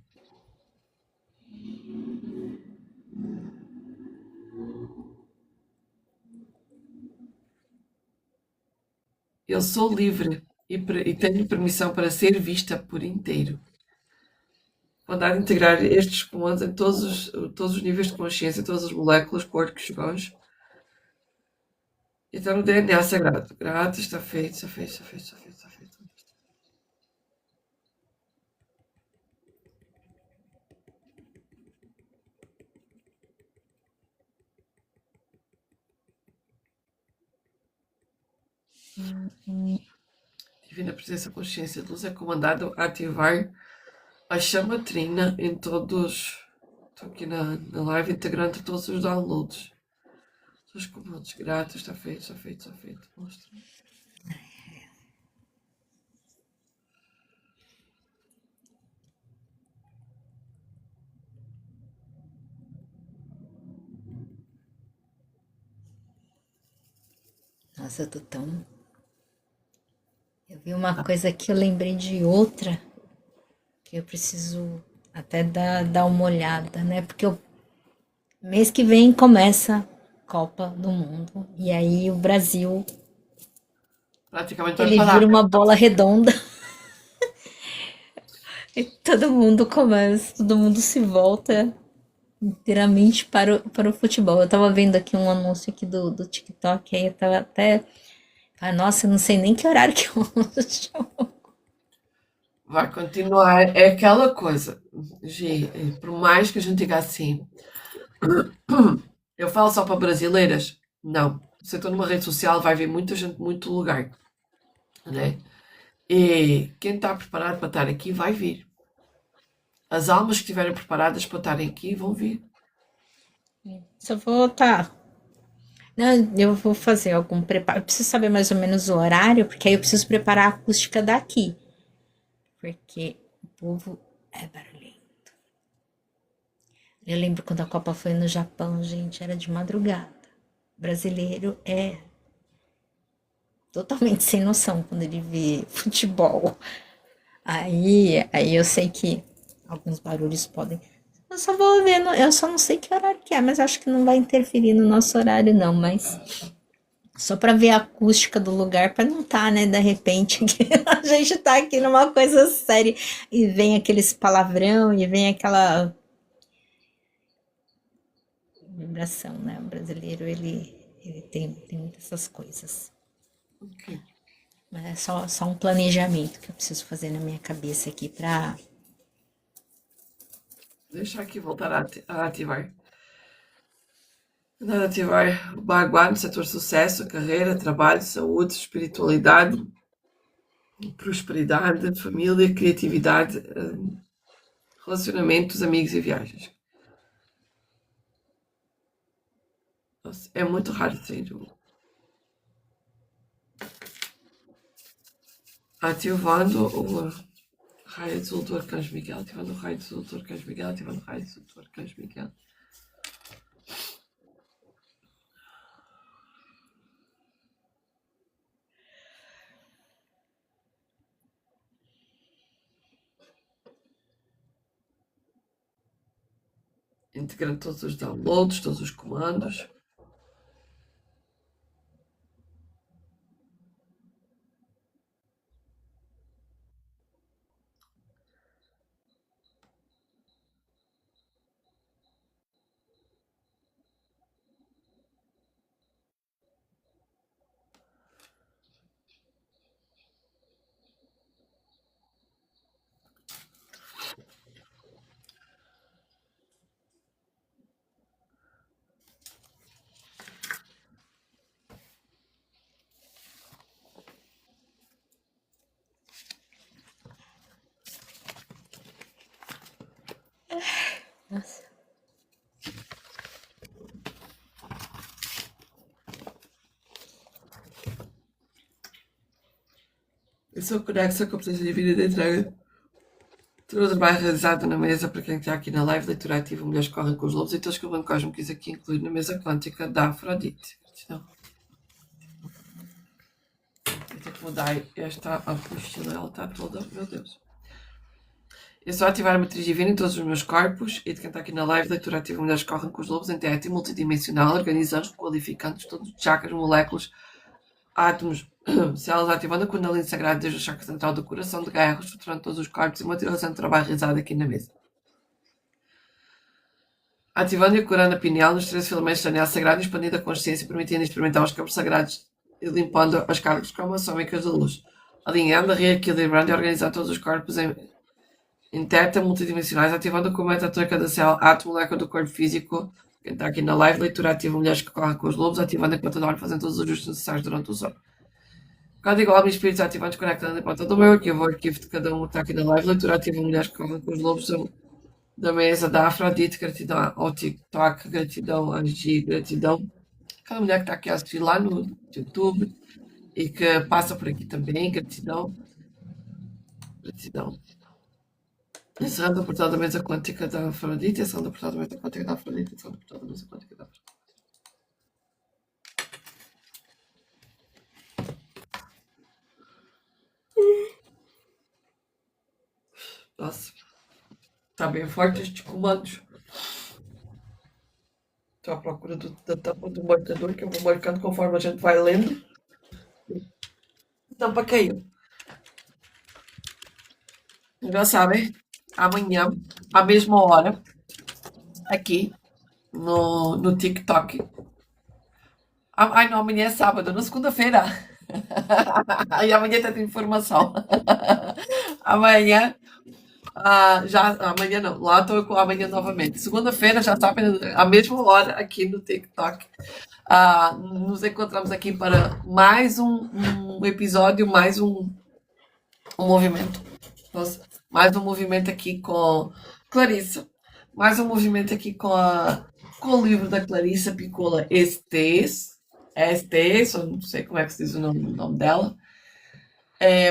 Eu sou livre e tenho permissão para ser vista por inteiro. Mandar integrar estes comandos em todos os níveis de consciência, todas as moléculas, corpos, vãos. E está no DNA sagrado. Grato, está feito, está feito, está feito, está feito, está feito. Divina presença, consciência de luz é comandado a ativar a chama trina em todos. Estou aqui na live integrando todos os downloads. Todos os comandos. Grato, está feito, está feito, está feito. Mostra. Nossa, eu tô tão. Eu vi uma coisa aqui, eu lembrei de outra que eu preciso até dar uma olhada, né? Porque mês que vem começa a Copa do Mundo e aí o Brasil Praticamente vai ele parar. vira uma bola redonda e todo mundo se volta inteiramente para o futebol. Eu tava vendo aqui um anúncio aqui do TikTok, aí eu tava até. Ah, nossa, eu não sei nem que horário que eu uso. vai continuar. É aquela coisa, Gi, por mais que a gente diga assim, eu falo só para brasileiras? Não. Se eu estou numa rede social, vai ver muita gente de muito lugar, né? E quem está preparado para estar aqui vai vir. As almas que estiverem preparadas para estarem aqui vão vir. Só vou tá. Não, eu vou fazer algum preparo. Eu preciso saber mais ou menos o horário, porque aí eu preciso preparar a acústica daqui. Porque o povo é barulhento. Eu lembro quando a Copa foi no Japão, gente, era de madrugada. Brasileiro é totalmente sem noção quando ele vê futebol. Aí eu sei que alguns barulhos podem. Eu só vou ver, eu só não sei que horário que é, mas acho que não vai interferir no nosso horário, não. Mas só para ver a acústica do lugar, para não tá, né? De repente, que a gente tá aqui numa coisa séria e vem aqueles palavrão e vem aquela vibração, né? O brasileiro, ele tem muitas essas coisas. Ok. Mas é só um planejamento que eu preciso fazer na minha cabeça aqui para. Deixa aqui voltar a ativar. Andar a ativar o Baguá no setor sucesso, carreira, trabalho, saúde, espiritualidade, prosperidade, família, criatividade, relacionamentos, amigos e viagens. Nossa, é muito raro ter ativando o raio azul do Arcanjo Miguel, ativando o raio azul do Arcanjo Miguel, ativando o raio azul do Arcanjo Miguel. Integrando todos os downloads, todos os comandos. Nossa. Eu sou conexo com a presença divina da entrega. Todo o trabalho realizado na mesa para quem está aqui na live, leitura ativa, Mulheres que Correm com os Lobos e todos que o Banco Cosmo quis aqui incluir na mesa quântica da Afrodite. Gratidão. Eu tenho que mudar esta apostila, ela está toda, meu Deus. É só ativar a matriz divina em todos os meus corpos e de quem está aqui na live, leitura ativa, Mulheres que Correm com os Lobos, em teatro multidimensional, organizando, qualificando todos os chakras, moléculas, átomos, células, ativando a Kundalini Sagrada desde o chakra central do coração de Gaia, reestruturando todos os corpos e materializando o trabalho realizado aqui na mesa. Ativando e curando a pineal nos 13 filamentos da anel sagrado, expandindo a consciência, permitindo experimentar os campos sagrados e limpando as cargas cromossómicas da luz. Alinhando, reequilibrando e organizando todos os corpos em teta multidimensionais, ativando com a meta de cada célula, átomo, molécula do corpo físico. Quem está aqui na live, leitura ativa, Mulheres que Correm com os Lobos, ativando a conta de hora, fazendo todos os ajustes necessários durante o sono. Código Alma e Espíritos ativantes, conectando a ponta do meu arquivo, o arquivo de cada um que está aqui na live, leitura ativa, Mulheres que Correm com os Lobos, da mesa da Afrodite, gratidão ao TikTok, gratidão a Gi, gratidão. Cada mulher que está aqui a assistir lá no YouTube e que passa por aqui também, gratidão. Gratidão. Encerrando o portal da mesa quântica da Afrodite, encerrando o portal da mesa quântica da Afrodite, encerrando o portal da mesa quântica da Afrodite. Nossa, está bem forte estes comandos. Estou à procura da tampa do marcador que eu vou marcando conforme a gente vai lendo. Tampa caiu. Já sabem, amanhã, à mesma hora, aqui no TikTok. Ai, não, amanhã é sábado, na segunda-feira. E amanhã tem informação. Amanhã, já, amanhã não, lá estou com amanhã novamente. Segunda-feira já está a mesma hora aqui no TikTok. Nos encontramos aqui para mais um episódio, mais um movimento. Nossa, mais um movimento aqui com Clarissa. Mais um movimento aqui com o livro da Clarissa Piccola Estes. Estes, eu não sei como é que se diz o nome dela.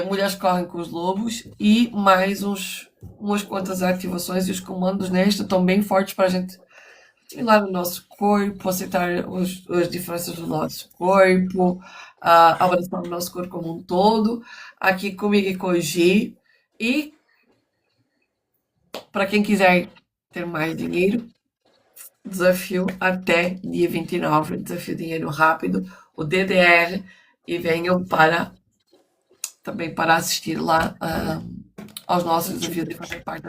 Mulheres correm com os lobos e mais umas quantas ativações e os comandos nesta estão bem fortes para a gente assimilar o nosso corpo, aceitar as diferenças do nosso corpo, abraçar o nosso corpo como um todo, aqui comigo e com o Gi. E para quem quiser ter mais dinheiro, desafio até dia 29, desafio dinheiro rápido, o DDR, e venham também para assistir lá aos nossos desafios e fazer parte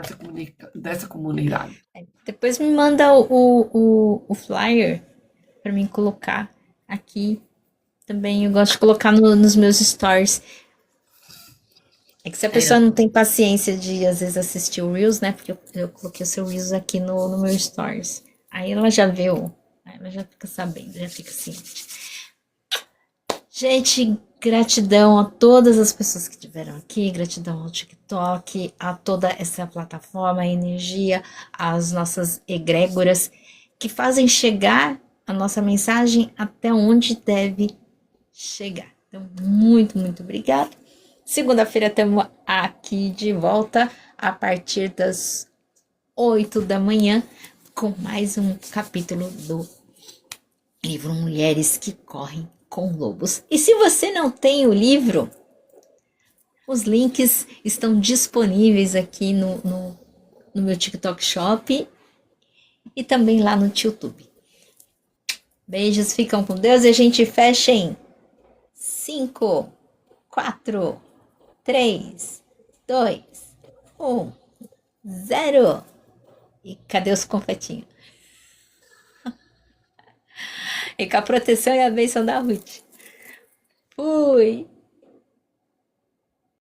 dessa comunidade. Depois me manda o flyer para mim colocar aqui também. Eu gosto de colocar nos meus stories. É que se a pessoa não tem paciência de, às vezes, assistir o Reels, né? Porque eu coloquei o seu Reels aqui no meu stories. Aí ela já viu, ela já fica sabendo, já fica ciente. Gente, gratidão a todas as pessoas que estiveram aqui, gratidão ao TikTok, a toda essa plataforma, a energia, as nossas egrégoras que fazem chegar a nossa mensagem até onde deve chegar. Então, muito, muito obrigada. Segunda-feira estamos aqui de volta a partir das 8 da manhã com mais um capítulo do livro Mulheres que Correm com Lobos. E se você não tem o livro, os links estão disponíveis aqui no meu TikTok Shop e também lá no YouTube. Beijos, ficam com Deus e a gente fecha em 5, 4, 3, 2, 1, 0. E cadê os confetinhos? E com a proteção e a bênção da Ruth. Fui!